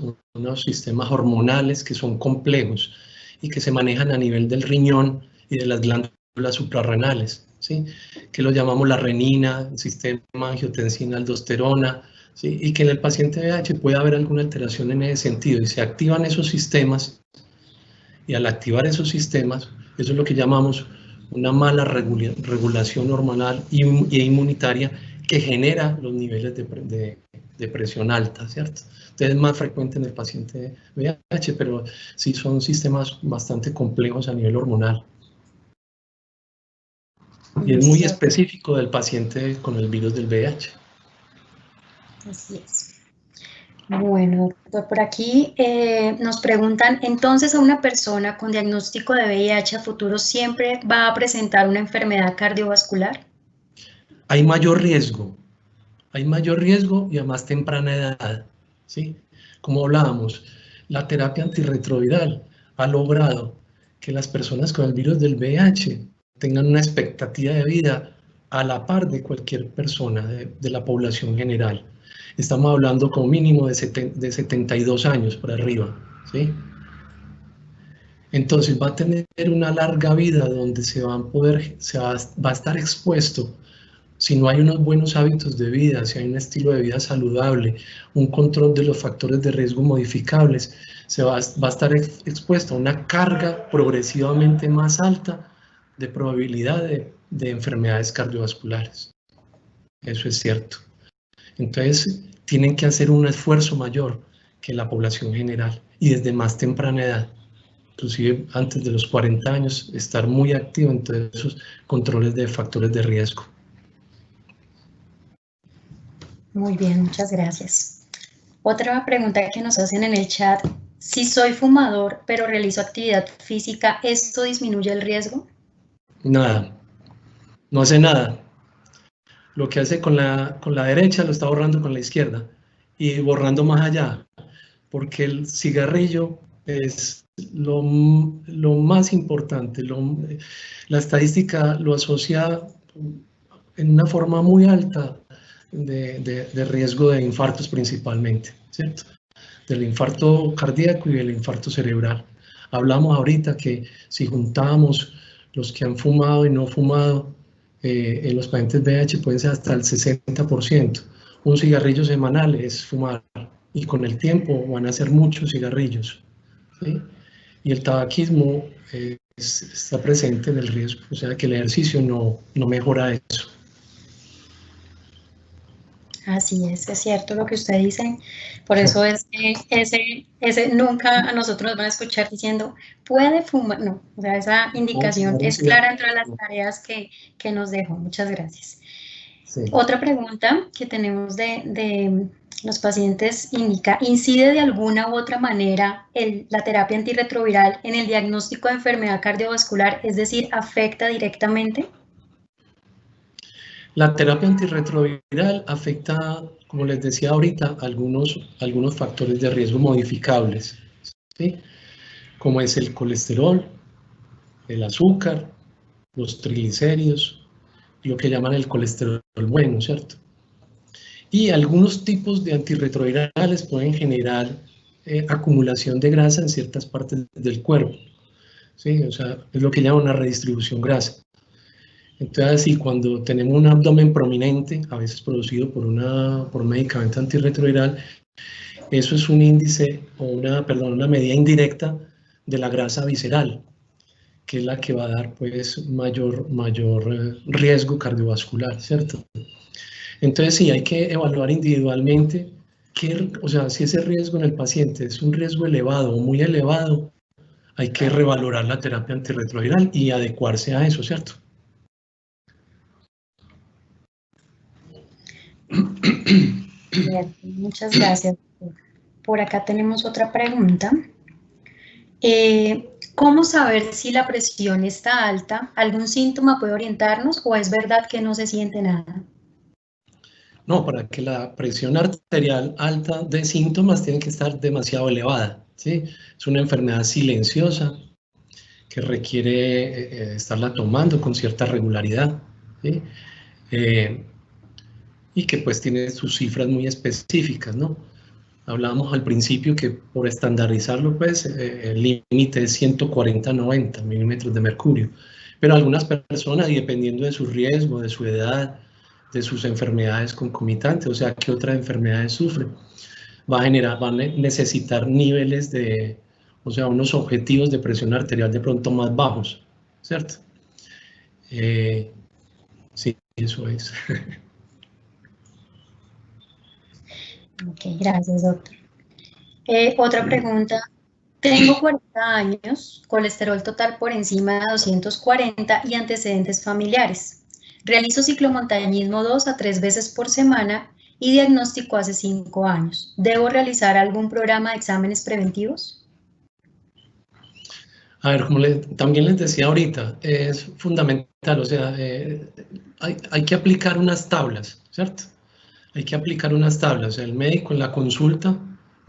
hormonales que son complejos y que se manejan a nivel del riñón y de las glándulas suprarrenales, ¿sí? Que lo llamamos la renina, el sistema angiotensina-aldosterona, ¿sí? Y que en el paciente VIH puede haber alguna alteración en ese sentido, y se activan esos sistemas, y al activar esos sistemas, eso es lo que llamamos una mala regulación hormonal e inmunitaria que genera los niveles de presión alta, ¿cierto? Entonces es más frecuente en el paciente VIH, pero sí son sistemas bastante complejos a nivel hormonal. Y es muy específico del paciente con el virus del VIH. Así es. Bueno, doctor, por aquí nos preguntan, entonces a una persona con diagnóstico de VIH a futuro siempre va a presentar una enfermedad cardiovascular. Hay mayor riesgo y a más temprana edad, ¿sí? Como hablábamos, la terapia antirretroviral ha logrado que las personas con el virus del VIH tengan una expectativa de vida a la par de cualquier persona de la población general. Estamos hablando como mínimo de 72 años para arriba, ¿sí? Entonces va a tener una larga vida donde va a estar expuesto. Si no hay unos buenos hábitos de vida, si hay un estilo de vida saludable, un control de los factores de riesgo modificables, va a estar expuesto a una carga progresivamente más alta de probabilidad de enfermedades cardiovasculares. Eso es cierto. Entonces, tienen que hacer un esfuerzo mayor que la población general y desde más temprana edad, inclusive antes de los 40 años, estar muy activo en todos esos controles de factores de riesgo. Muy bien, muchas gracias. Otra pregunta que nos hacen en el chat: si soy fumador pero realizo actividad física, ¿esto disminuye el riesgo? Nada, no hace nada. Lo que hace con la derecha lo está borrando con la izquierda y borrando más allá, porque el cigarrillo es lo más importante. La estadística lo asocia en una forma muy alta de riesgo de infartos principalmente, ¿cierto? Del infarto cardíaco y del infarto cerebral. Hablamos ahorita que si juntamos los que han fumado y no fumado, en los pacientes VIH pueden ser hasta el 60%. Un cigarrillo semanal es fumar y con el tiempo van a ser muchos cigarrillos, ¿sí? Y el tabaquismo está presente en el riesgo, o sea que el ejercicio no mejora eso. Así es cierto lo que usted dice. Por eso es que ese nunca a nosotros nos van a escuchar diciendo, puede fumar. No, o sea, esa indicación es clara entre las tareas que nos dejó. Muchas gracias. Sí. Otra pregunta que tenemos de los pacientes indica, ¿incide de alguna u otra manera la terapia antirretroviral en el diagnóstico de enfermedad cardiovascular? Es decir, ¿afecta directamente? La terapia antirretroviral afecta, como les decía ahorita, algunos factores de riesgo modificables, ¿sí? Como es el colesterol, el azúcar, los triglicéridos, lo que llaman el colesterol bueno, ¿cierto? Y algunos tipos de antirretrovirales pueden generar acumulación de grasa en ciertas partes del cuerpo, ¿sí? O sea, es lo que llaman una redistribución grasa. Entonces, si cuando tenemos un abdomen prominente, a veces producido por un medicamento antirretroviral, eso es un índice o una medida indirecta de la grasa visceral, que es la que va a dar pues mayor riesgo cardiovascular, ¿cierto? Entonces, sí, hay que evaluar individualmente, o sea, si ese riesgo en el paciente es un riesgo elevado o muy elevado, hay que revalorar la terapia antirretroviral y adecuarse a eso, ¿cierto? Bien, muchas gracias. Por acá tenemos otra pregunta. ¿Cómo saber si la presión está alta? ¿Algún síntoma puede orientarnos o es verdad que no se siente nada? No, para que la presión arterial alta de síntomas tiene que estar demasiado elevada, ¿sí? Es una enfermedad silenciosa que requiere estarla tomando con cierta regularidad, ¿sí? Y que pues tiene sus cifras muy específicas, ¿no? Hablábamos al principio que por estandarizarlo, pues, el límite es 140-90 milímetros de mercurio. Pero algunas personas, y dependiendo de su riesgo, de su edad, de sus enfermedades concomitantes, o sea, qué otras enfermedades sufren, van a necesitar niveles o sea, unos objetivos de presión arterial de pronto más bajos, ¿cierto? Sí, eso es. Ok, gracias, doctor. Otra pregunta. Tengo 40 años, colesterol total por encima de 240 y antecedentes familiares. Realizo ciclomontañismo 2 a 3 veces por semana y diagnóstico hace 5 años. ¿Debo realizar algún programa de exámenes preventivos? A ver, como también les decía ahorita, es fundamental, o sea, hay que aplicar unas tablas, ¿cierto? Hay que aplicar unas tablas, o sea, el médico en la consulta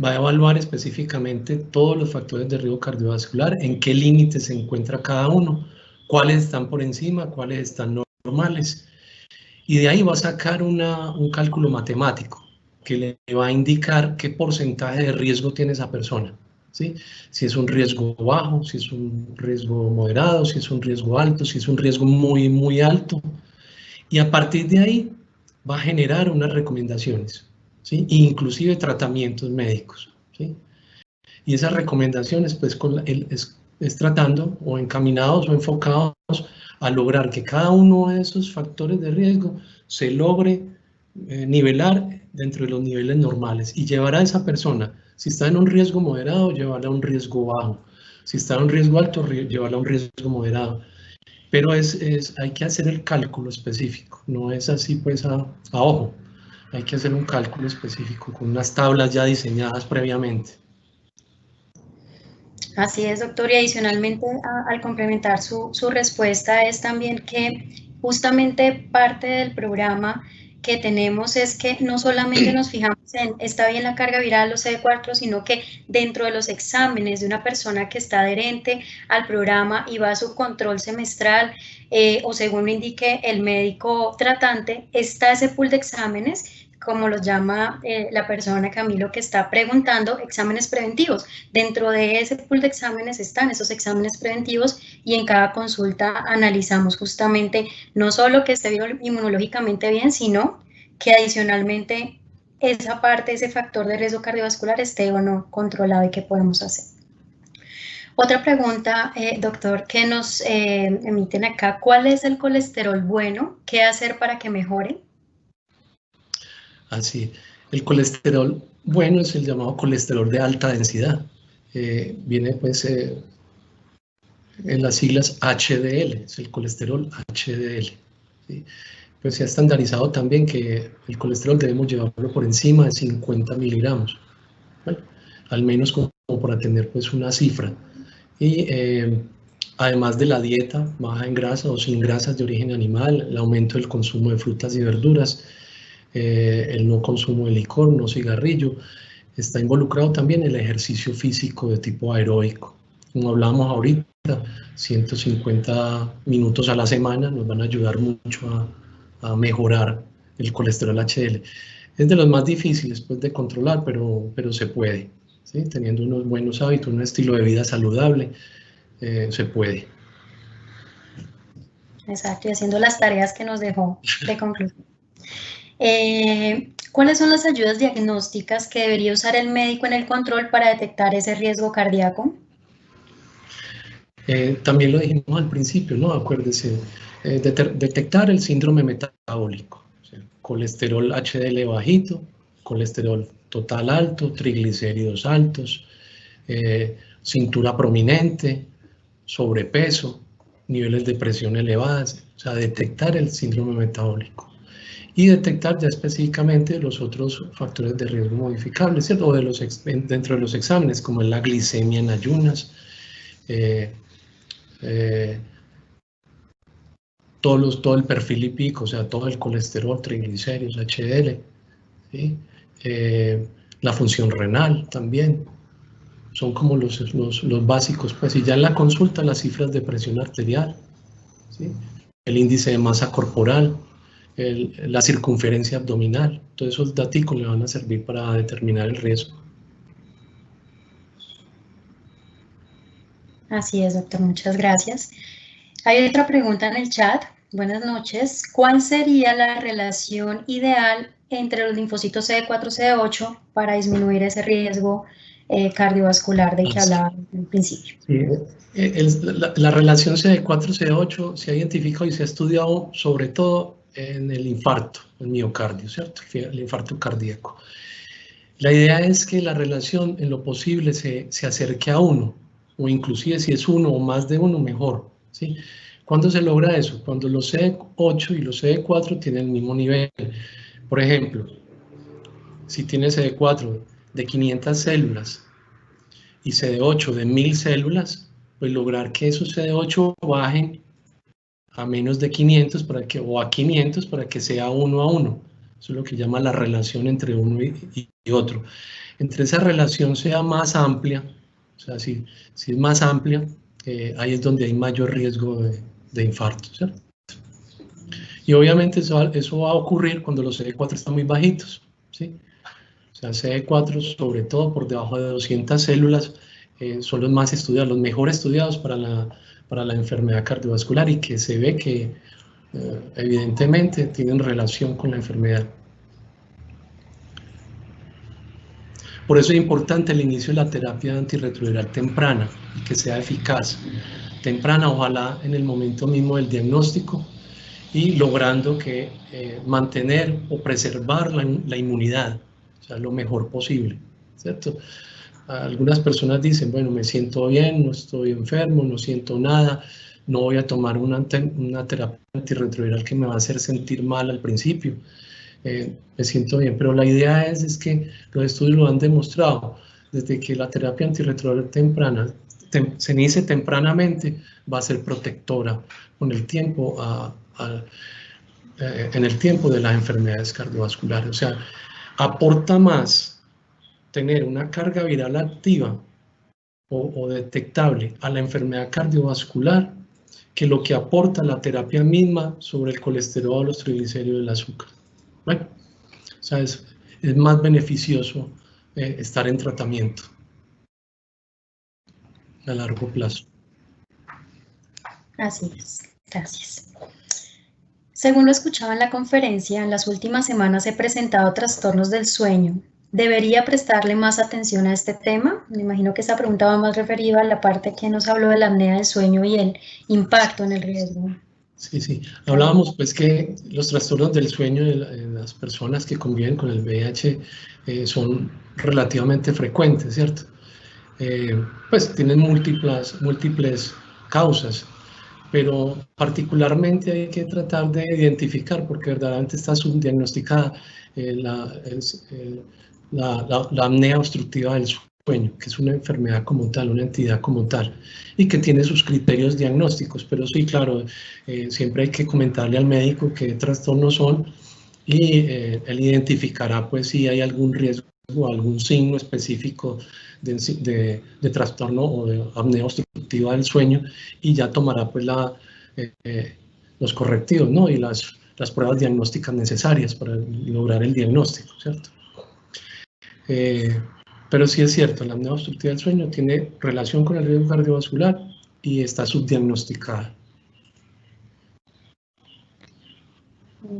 va a evaluar específicamente todos los factores de riesgo cardiovascular, en qué límite se encuentra cada uno, cuáles están por encima, cuáles están normales, y de ahí va a sacar un cálculo matemático que le va a indicar qué porcentaje de riesgo tiene esa persona, ¿sí? Si es un riesgo bajo, si es un riesgo moderado, si es un riesgo alto, si es un riesgo muy, muy alto, y a partir de ahí va a generar unas recomendaciones, ¿sí? Inclusive tratamientos médicos, ¿sí? Y esas recomendaciones pues es tratando o encaminados o enfocados a lograr que cada uno de esos factores de riesgo se logre nivelar dentro de los niveles normales y llevar a esa persona, si está en un riesgo moderado, llevarla a un riesgo bajo, si está en un riesgo alto, llevarla a un riesgo moderado. Pero hay que hacer el cálculo específico, no es así pues a ojo, hay que hacer un cálculo específico con unas tablas ya diseñadas previamente. Así es, doctor, y adicionalmente al complementar su respuesta es también que justamente parte del programa que tenemos es que no solamente nos fijamos en está bien la carga viral o CD4, sino que dentro de los exámenes de una persona que está adherente al programa y va a su control semestral o según lo indique el médico tratante, está ese pool de exámenes, como los llama la persona Camilo que está preguntando, exámenes preventivos. Dentro de ese pool de exámenes están esos exámenes preventivos y en cada consulta analizamos justamente no solo que esté inmunológicamente bien, sino que adicionalmente esa parte, ese factor de riesgo cardiovascular esté o no controlado y qué podemos hacer. Otra pregunta, doctor, que nos emiten acá, ¿cuál es el colesterol bueno? ¿Qué hacer para que mejore? Así, el colesterol bueno es el llamado colesterol de alta densidad. Viene pues en las siglas HDL, es el colesterol HDL. ¿Sí? Pues se ha estandarizado también que el colesterol debemos llevarlo por encima de 50 miligramos, ¿vale? Al menos como para tener pues una cifra. Y además de la dieta baja en grasa o sin grasas de origen animal, el aumento del consumo de frutas y verduras, el no consumo de licor, no cigarrillo, está involucrado también el ejercicio físico de tipo aeróbico. Como hablábamos ahorita, 150 minutos a la semana nos van a ayudar mucho a mejorar el colesterol HDL. Es de los más difíciles pues, de controlar, pero se puede, ¿sí? Teniendo unos buenos hábitos, un estilo de vida saludable, se puede. Exacto, y haciendo las tareas que nos dejó de conclusión. ¿Cuáles son las ayudas diagnósticas que debería usar el médico en el control para detectar ese riesgo cardíaco? También lo dijimos al principio, ¿no? Acuérdese, detectar el síndrome metabólico, o sea, colesterol HDL bajito, colesterol total alto, triglicéridos altos, cintura prominente, sobrepeso, niveles de presión elevadas, o sea, detectar el síndrome metabólico. Y detectar ya específicamente los otros factores de riesgo modificables, ¿cierto? O dentro de los exámenes, como es la glicemia en ayunas, todo el perfil lipídico, o sea, todo el colesterol, triglicéridos, HDL, ¿sí? La función renal también, son como los básicos, pues, y ya en la consulta las cifras de presión arterial, ¿sí? El índice de masa corporal, la circunferencia abdominal, todos esos datos le van a servir para determinar el riesgo. Así es, doctor, muchas gracias. Hay otra pregunta en el chat. Buenas noches. ¿Cuál sería la relación ideal entre los linfocitos CD4-CD8 para disminuir ese riesgo cardiovascular de que hablaba al principio? Sí, la relación CD4-CD8 se ha identificado y se ha estudiado sobre todo en el infarto, el miocardio, ¿cierto? El infarto cardíaco. La idea es que la relación en lo posible se acerque a 1, o inclusive si es 1 o más de 1, mejor, ¿sí? ¿Cuándo se logra eso? Cuando los CD8 y los CD4 tienen el mismo nivel. Por ejemplo, si tiene CD4 de 500 células y CD8 de 1000 células, pues lograr que esos CD8 bajen a menos de 500 o a 500 para que sea 1 a 1. Eso es lo que llama la relación entre uno y otro. Entre esa relación sea más amplia, o sea, si es más amplia, ahí es donde hay mayor riesgo de infarto, ¿cierto? Y obviamente eso va a ocurrir cuando los CD4 están muy bajitos, ¿sí? O sea, CD4, sobre todo por debajo de 200 células, son los más estudiados, los mejor estudiados para la enfermedad cardiovascular y que se ve que evidentemente tienen relación con la enfermedad. Por eso es importante el inicio de la terapia antirretroviral temprana y que sea eficaz. temprana, ojalá en el momento mismo del diagnóstico, y logrando que mantener o preservar la inmunidad, o sea, lo mejor posible, ¿cierto? Algunas personas dicen, bueno, me siento bien, no estoy enfermo, no siento nada, no voy a tomar una terapia antirretroviral que me va a hacer sentir mal al principio, me siento bien, pero la idea es que los estudios lo han demostrado, desde que la terapia antirretroviral temprana se inicie tempranamente, va a ser protectora con el tiempo en el tiempo de las enfermedades cardiovasculares. O sea, aporta más tener una carga viral activa o detectable a la enfermedad cardiovascular que lo que aporta la terapia misma sobre el colesterol, los triglicéridos y el azúcar. Bueno, o sea, es más beneficioso estar en tratamiento a largo plazo. Así es, gracias. Según lo escuchaba en la conferencia, en las últimas semanas he presentado trastornos del sueño. ¿Debería prestarle más atención a este tema? Me imagino que esa pregunta va más referida a la parte que nos habló de la apnea del sueño y el impacto en el riesgo. Sí, sí. Hablábamos pues que los trastornos del sueño de las personas que conviven con el VIH son relativamente frecuentes, ¿cierto? Pues tienen múltiples causas, pero particularmente hay que tratar de identificar, porque verdaderamente está subdiagnosticada la apnea obstructiva del sueño, que es una enfermedad como tal, una entidad como tal, y que tiene sus criterios diagnósticos, pero sí, claro, siempre hay que comentarle al médico qué trastornos son y él identificará pues si hay algún riesgo o algún signo específico de trastorno o de apnea obstructiva del sueño y ya tomará pues los correctivos, ¿no? Y las pruebas diagnósticas necesarias para lograr el diagnóstico, ¿cierto? Pero sí es cierto, la apnea obstructiva del sueño tiene relación con el riesgo cardiovascular y está subdiagnosticada.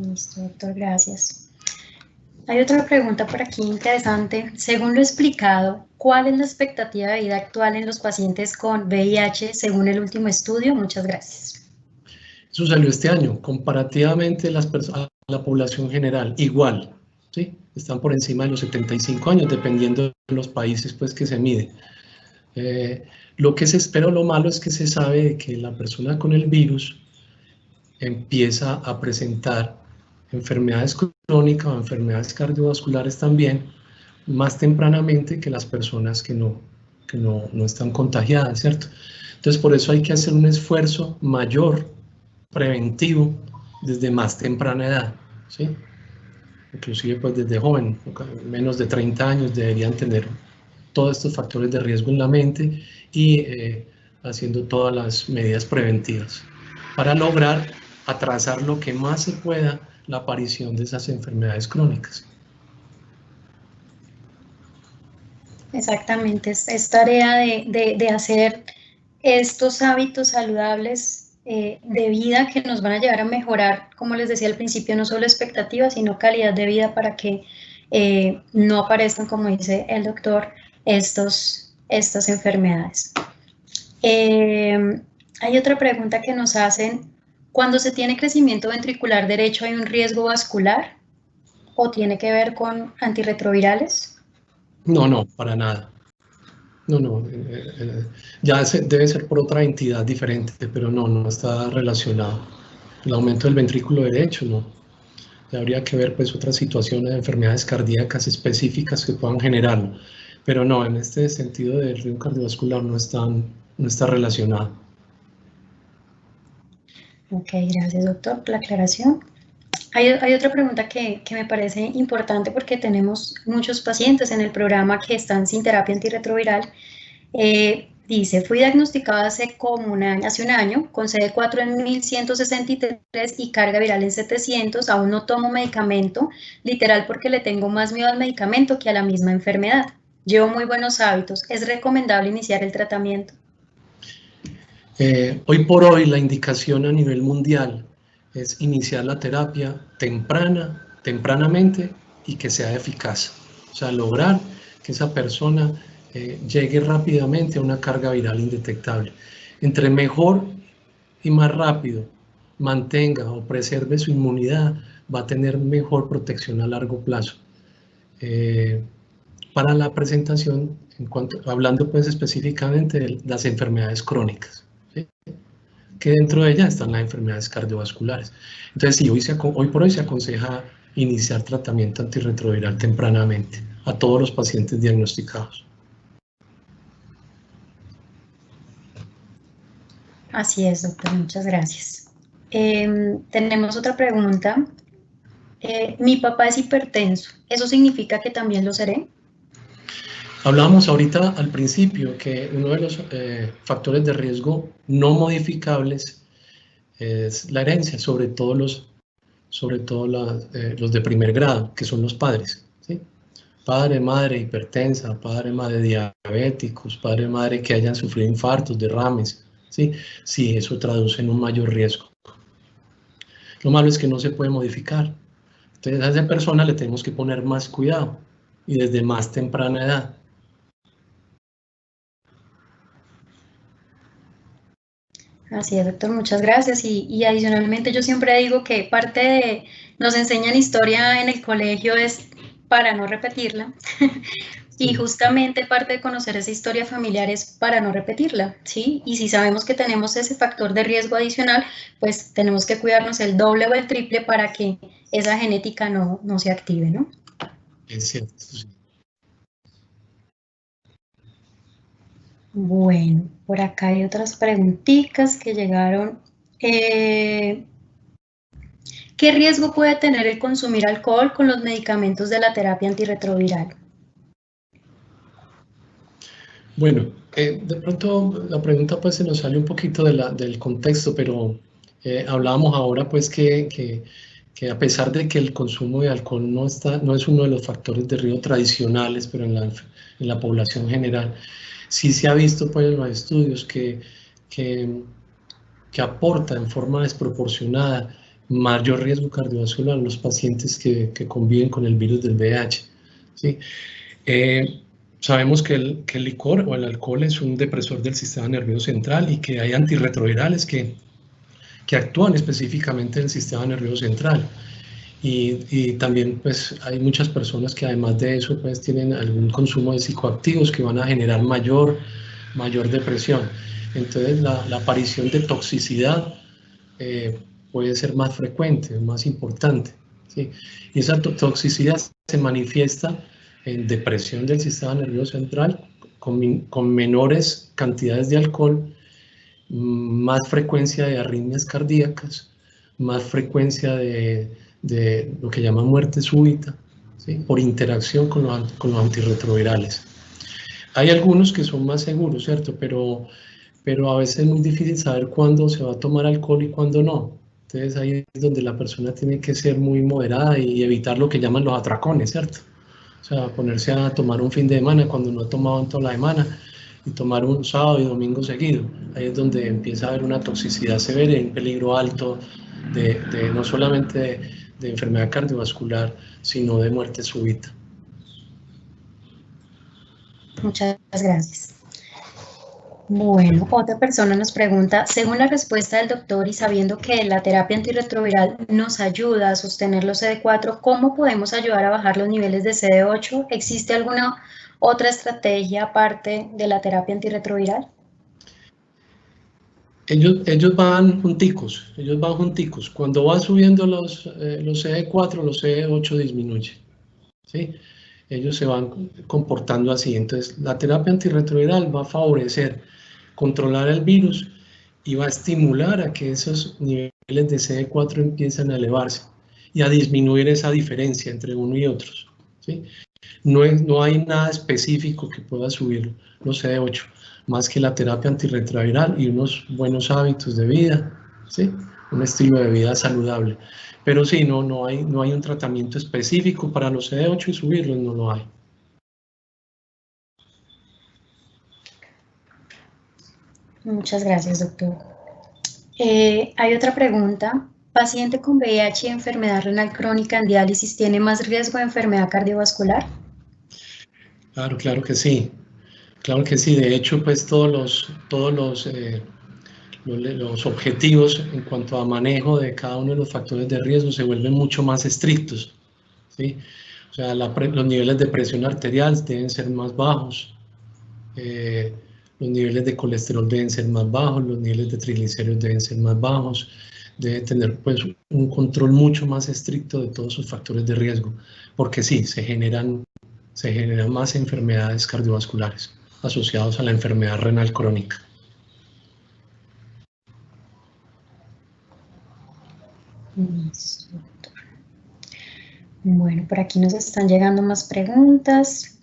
Listo, doctor, gracias. Hay otra pregunta por aquí interesante. Según lo explicado, ¿cuál es la expectativa de vida actual en los pacientes con VIH según el último estudio? Muchas gracias. Eso salió este año. Comparativamente a la población general, igual, ¿sí? Están por encima de los 75 años, dependiendo de los países pues, que se mide. Lo que se espera, lo malo es que se sabe que la persona con el virus empieza a presentar enfermedades crónicas o enfermedades cardiovasculares también más tempranamente que las personas que no están contagiadas, ¿cierto? Entonces, por eso hay que hacer un esfuerzo mayor, preventivo, desde más temprana edad, ¿sí? Inclusive pues desde joven, menos de 30 años deberían tener todos estos factores de riesgo en la mente y haciendo todas las medidas preventivas para lograr atrasar lo que más se pueda la aparición de esas enfermedades crónicas. Exactamente, es tarea de hacer estos hábitos saludables de vida que nos van a llevar a mejorar, como les decía al principio, no solo expectativas, sino calidad de vida para que no aparezcan, como dice el doctor, estas enfermedades. Hay otra pregunta que nos hacen. ¿Cuando se tiene crecimiento ventricular derecho hay un riesgo vascular o tiene que ver con antirretrovirales? No, para nada. No, ya debe ser por otra entidad diferente, pero no está relacionado. El aumento del ventrículo derecho, no. Ya habría que ver pues otras situaciones de enfermedades cardíacas específicas que puedan generarlo. Pero no, en este sentido del riesgo cardiovascular no está relacionado. Ok, gracias doctor por la aclaración. Hay otra pregunta que me parece importante porque tenemos muchos pacientes en el programa que están sin terapia antirretroviral. Dice, fui diagnosticada hace un año con CD4 en 1163 y carga viral en 700, aún no tomo medicamento, literal porque le tengo más miedo al medicamento que a la misma enfermedad. Llevo muy buenos hábitos, ¿es recomendable iniciar el tratamiento? Hoy por hoy la indicación a nivel mundial es iniciar la terapia tempranamente y que sea eficaz. O sea, lograr que esa persona llegue rápidamente a una carga viral indetectable. Entre mejor y más rápido mantenga o preserve su inmunidad, va a tener mejor protección a largo plazo. Para la presentación, hablando pues específicamente de las enfermedades crónicas, ¿sí? Que dentro de ellas están las enfermedades cardiovasculares. Entonces, sí, hoy por hoy se aconseja iniciar tratamiento antirretroviral tempranamente a todos los pacientes diagnosticados. Así es, doctor, muchas gracias. Tenemos otra pregunta. Mi papá es hipertenso, ¿eso significa que también lo seré? Hablábamos ahorita al principio que uno de los factores de riesgo no modificables es la herencia, sobre todo los de primer grado, que son los padres, ¿sí? Padre, madre hipertensa, padre, madre diabéticos, padre, madre que hayan sufrido infartos, derrames, ¿sí? Sí, eso traduce en un mayor riesgo. Lo malo es que no se puede modificar. Entonces a esa persona le tenemos que poner más cuidado y desde más temprana edad. Así es, doctor, muchas gracias. Y adicionalmente yo siempre digo que nos enseñan historia en el colegio es para no repetirla. Y justamente parte de conocer esa historia familiar es para no repetirla, ¿sí? Y si sabemos que tenemos ese factor de riesgo adicional, pues tenemos que cuidarnos el doble o el triple para que esa genética no se active, ¿no? Es cierto, sí. Bueno, por acá hay otras preguntitas que llegaron. ¿Qué riesgo puede tener el consumir alcohol con los medicamentos de la terapia antirretroviral? Bueno, de pronto la pregunta pues se nos sale un poquito del contexto, pero hablábamos ahora pues que a pesar de que el consumo de alcohol no es uno de los factores de riesgo tradicionales, pero en la población general, sí se ha visto pues en los estudios que aporta en forma desproporcionada mayor riesgo cardiovascular a los pacientes que conviven con el virus del VIH, ¿sí? Sabemos que el licor o el alcohol es un depresor del sistema nervioso central y que hay antirretrovirales que actúan específicamente en el sistema nervioso central. Y también pues hay muchas personas que además de eso pues tienen algún consumo de psicoactivos que van a generar mayor depresión. Entonces la aparición de toxicidad puede ser más frecuente, más importante, ¿sí? Y esa toxicidad se manifiesta en depresión del sistema nervioso central, con menores cantidades de alcohol, más frecuencia de arritmias cardíacas, más frecuencia de lo que llaman muerte súbita, ¿sí? Por interacción con los antirretrovirales. Hay algunos que son más seguros, ¿cierto? Pero a veces es muy difícil saber cuándo se va a tomar alcohol y cuándo no. Entonces ahí es donde la persona tiene que ser muy moderada y evitar lo que llaman los atracones, ¿cierto? O sea, ponerse a tomar un fin de semana cuando no ha tomado en toda la semana y tomar un sábado y domingo seguido. Ahí es donde empieza a haber una toxicidad severa y un peligro alto no solamente de enfermedad cardiovascular, sino de muerte súbita. Muchas gracias. Bueno, otra persona nos pregunta, según la respuesta del doctor y sabiendo que la terapia antirretroviral nos ayuda a sostener los CD4, ¿cómo podemos ayudar a bajar los niveles de CD8? ¿Existe alguna otra estrategia aparte de la terapia antirretroviral? Ellos van junticos, Cuando va subiendo los CD4, los CD8 disminuyen, ¿sí? Ellos se van comportando así. Entonces, la terapia antirretroviral va a favorecer controlar el virus y va a estimular a que esos niveles de CD4 empiecen a elevarse y a disminuir esa diferencia entre uno y otros, ¿sí? No hay nada específico que pueda subir los CD8, más que la terapia antirretroviral y unos buenos hábitos de vida, ¿sí? Un estilo de vida saludable. Pero sí, no hay un tratamiento específico para los CD8 y subirlos, no lo hay. Muchas gracias, doctor. Hay otra pregunta. ¿Paciente con VIH y enfermedad renal crónica en diálisis tiene más riesgo de enfermedad cardiovascular? Claro que sí. Claro que sí. De hecho, pues todos los los objetivos en cuanto a manejo de cada uno de los factores de riesgo se vuelven mucho más estrictos, ¿sí? O sea, los niveles de presión arterial deben ser más bajos, los niveles de colesterol deben ser más bajos, los niveles de triglicéridos deben ser más bajos, debe tener pues un control mucho más estricto de todos sus factores de riesgo, porque sí, se generan más enfermedades cardiovasculares asociadas a la enfermedad renal crónica. Bueno, por aquí nos están llegando más preguntas.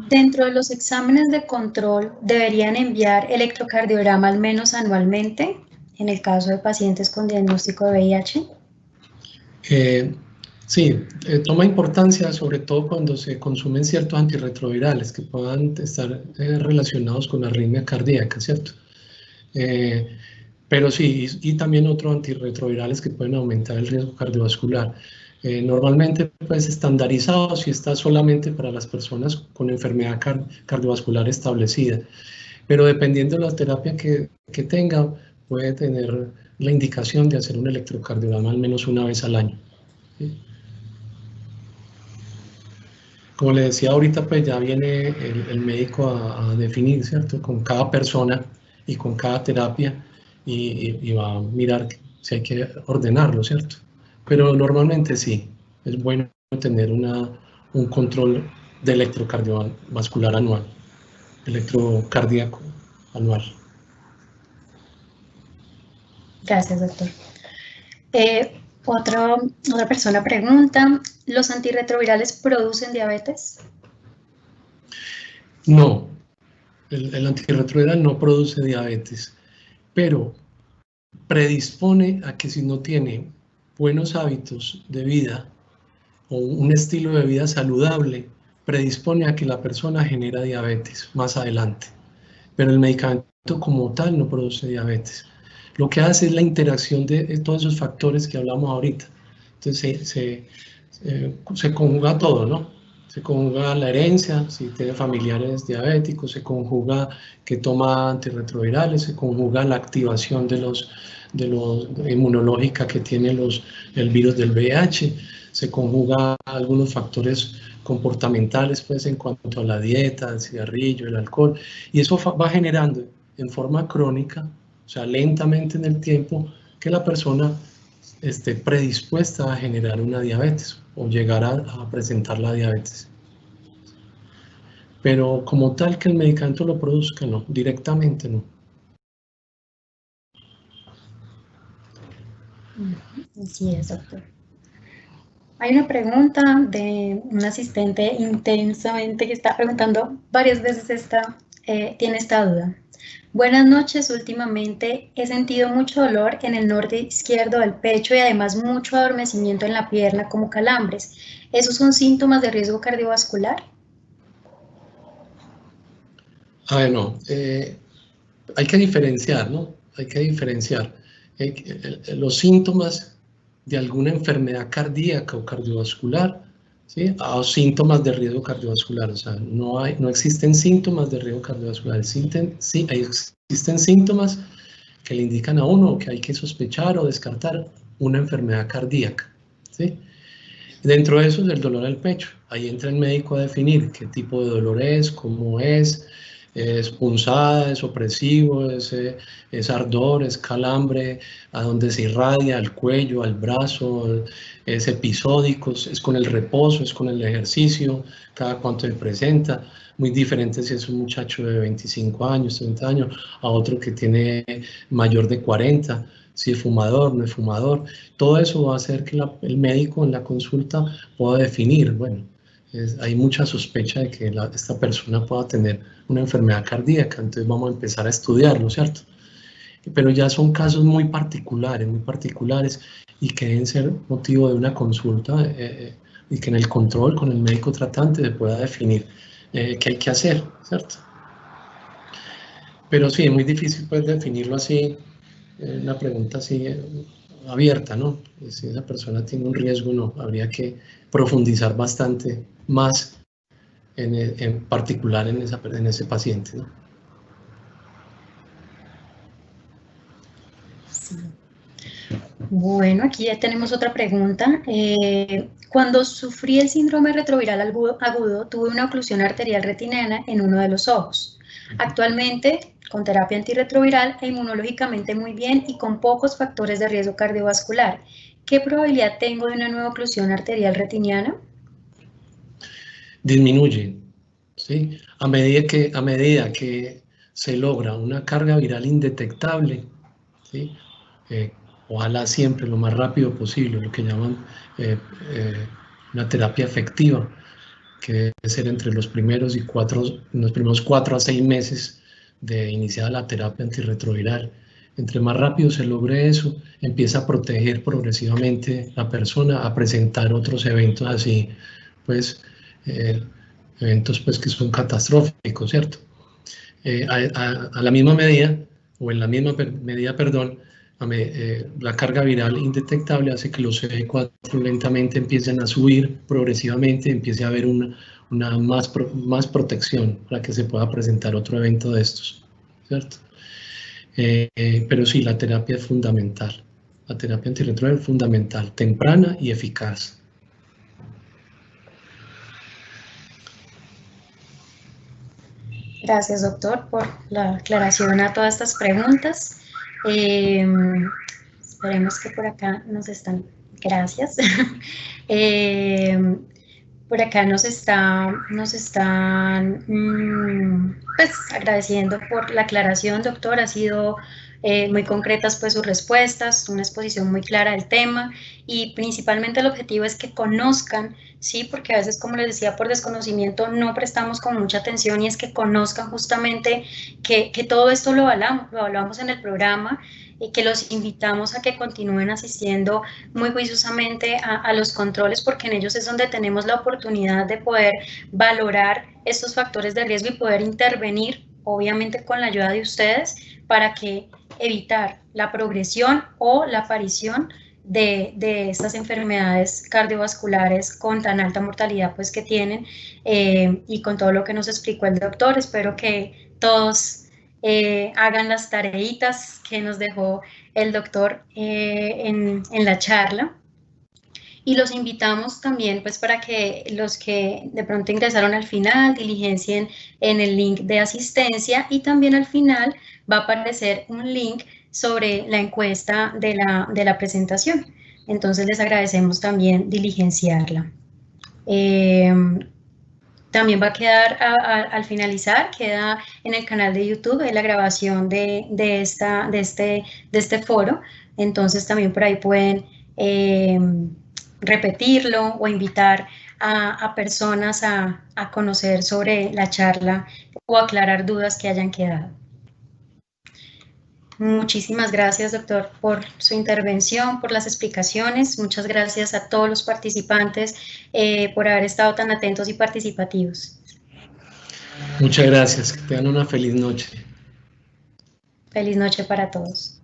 Dentro de los exámenes de control, ¿deberían enviar electrocardiograma al menos anualmente en el caso de pacientes con diagnóstico de VIH? Sí, toma importancia sobre todo cuando se consumen ciertos antirretrovirales que puedan estar relacionados con arritmia cardíaca, ¿cierto? Pero sí, y también otros antirretrovirales que pueden aumentar el riesgo cardiovascular. Normalmente, pues, estandarizado si está solamente para las personas con enfermedad cardiovascular establecida. Pero dependiendo de la terapia que tenga, puede tener la indicación de hacer un electrocardiograma al menos una vez al año. ¿Sí? Como le decía ahorita, pues ya viene el médico a definir, ¿cierto? Con cada persona y con cada terapia y va a mirar si hay que ordenarlo, ¿cierto? Pero normalmente sí, es bueno tener un control de electrocardiovascular anual, electrocardíaco anual. Gracias, doctor. Otra persona pregunta, ¿los antirretrovirales producen diabetes? No, el antirretroviral no produce diabetes, pero predispone a que si no tiene buenos hábitos de vida o un estilo de vida saludable, predispone a que la persona genera diabetes más adelante. Pero el medicamento como tal no produce diabetes. Lo que hace es la interacción de todos esos factores que hablamos ahorita. Entonces se conjuga todo, ¿no? Se conjuga la herencia, si tiene familiares diabéticos, se conjuga que toma antirretrovirales, se conjuga la activación de los inmunológica que tiene el virus del VIH, se conjuga algunos factores comportamentales, pues, en cuanto a la dieta, el cigarrillo, el alcohol, y eso va generando en forma crónica, o sea, lentamente en el tiempo, que la persona esté predispuesta a generar una diabetes o llegar a presentar la diabetes. Pero como tal que el medicamento lo produzca, no, directamente no. Así es, doctor. Hay una pregunta de un asistente intensamente que está preguntando varias veces tiene esta duda. Buenas noches, últimamente he sentido mucho dolor en el norte izquierdo del pecho y además mucho adormecimiento en la pierna como calambres. ¿Esos son síntomas de riesgo cardiovascular? No, hay que diferenciar, ¿no? Hay que diferenciar los síntomas de alguna enfermedad cardíaca o cardiovascular, ¿sí? A síntomas de riesgo cardiovascular. O sea, no existen síntomas de riesgo cardiovascular. Existen síntomas que le indican a uno que hay que sospechar o descartar una enfermedad cardíaca, ¿sí? Dentro de eso es el dolor al pecho. Ahí entra el médico a definir qué tipo de dolor es, cómo es punzada, es opresivo, es ardor, es calambre, a donde se irradia, al cuello, al brazo, es episódico, es con el reposo, es con el ejercicio, cada cuánto se presenta. Muy diferente si es un muchacho de 25 años, 30 años, a otro que tiene mayor de 40, si es fumador, no es fumador. Todo eso va a hacer que el médico en la consulta pueda definir, bueno, hay mucha sospecha de que esta persona pueda tener una enfermedad cardíaca, entonces vamos a empezar a estudiarlo, ¿cierto? Pero ya son casos muy particulares y que deben ser motivo de una consulta y que en el control con el médico tratante se pueda definir qué hay que hacer, ¿cierto? Pero sí, es muy difícil pues definirlo así, una pregunta así abierta, ¿no? Si esa persona tiene un riesgo o no, habría que profundizar bastante más en particular en ese paciente, ¿no? Sí. Bueno, aquí ya tenemos otra pregunta. Cuando sufrí el síndrome retroviral agudo, tuve una oclusión arterial retiniana en uno de los ojos. Actualmente, con terapia antirretroviral e inmunológicamente muy bien y con pocos factores de riesgo cardiovascular, ¿qué probabilidad tengo de una nueva oclusión arterial retiniana? Disminuye, ¿sí? A medida que se logra una carga viral indetectable, ¿sí? Ojalá siempre lo más rápido posible, lo que llaman una terapia efectiva, que debe ser entre los primeros 4 a 6 meses de iniciada la terapia antirretroviral. Entre más rápido se logre eso, empieza a proteger progresivamente la persona a presentar otros eventos así, pues, eventos pues que son catastróficos, ¿cierto? A la misma medida, o en la misma medida, perdón, la carga viral indetectable hace que los CD4 lentamente empiecen a subir progresivamente, empiece a haber una más protección para que se pueda presentar otro evento de estos, ¿cierto? Pero sí, la terapia es fundamental. La terapia antirretroviral es fundamental, temprana y eficaz. Gracias, doctor, por la aclaración a todas estas preguntas. Esperemos que por acá nos están... Gracias. Por acá nos están pues, agradeciendo por la aclaración, doctor. Ha sido muy concretas pues, sus respuestas, una exposición muy clara del tema y principalmente el objetivo es que conozcan, ¿sí? Porque a veces, como les decía, por desconocimiento no prestamos con mucha atención y es que conozcan justamente que todo esto lo evaluamos en el programa y que los invitamos a que continúen asistiendo muy juiciosamente a los controles porque en ellos es donde tenemos la oportunidad de poder valorar estos factores de riesgo y poder intervenir, obviamente con la ayuda de ustedes, para que evitar la progresión o la aparición de estas enfermedades cardiovasculares con tan alta mortalidad pues que tienen y con todo lo que nos explicó el doctor. Espero que todos hagan las tareitas que nos dejó el doctor en la charla. Y los invitamos también pues para que los que de pronto ingresaron al final diligencien en el link de asistencia y también al final va a aparecer un link sobre la encuesta de la presentación. Entonces les agradecemos también diligenciarla. También va a quedar al finalizar, queda en el canal de YouTube la grabación de este foro. Entonces también por ahí pueden repetirlo o invitar a personas a conocer sobre la charla o aclarar dudas que hayan quedado. Muchísimas gracias, doctor, por su intervención, por las explicaciones. Muchas gracias a todos los participantes por haber estado tan atentos y participativos. Muchas gracias. Que tengan una feliz noche. Feliz noche para todos.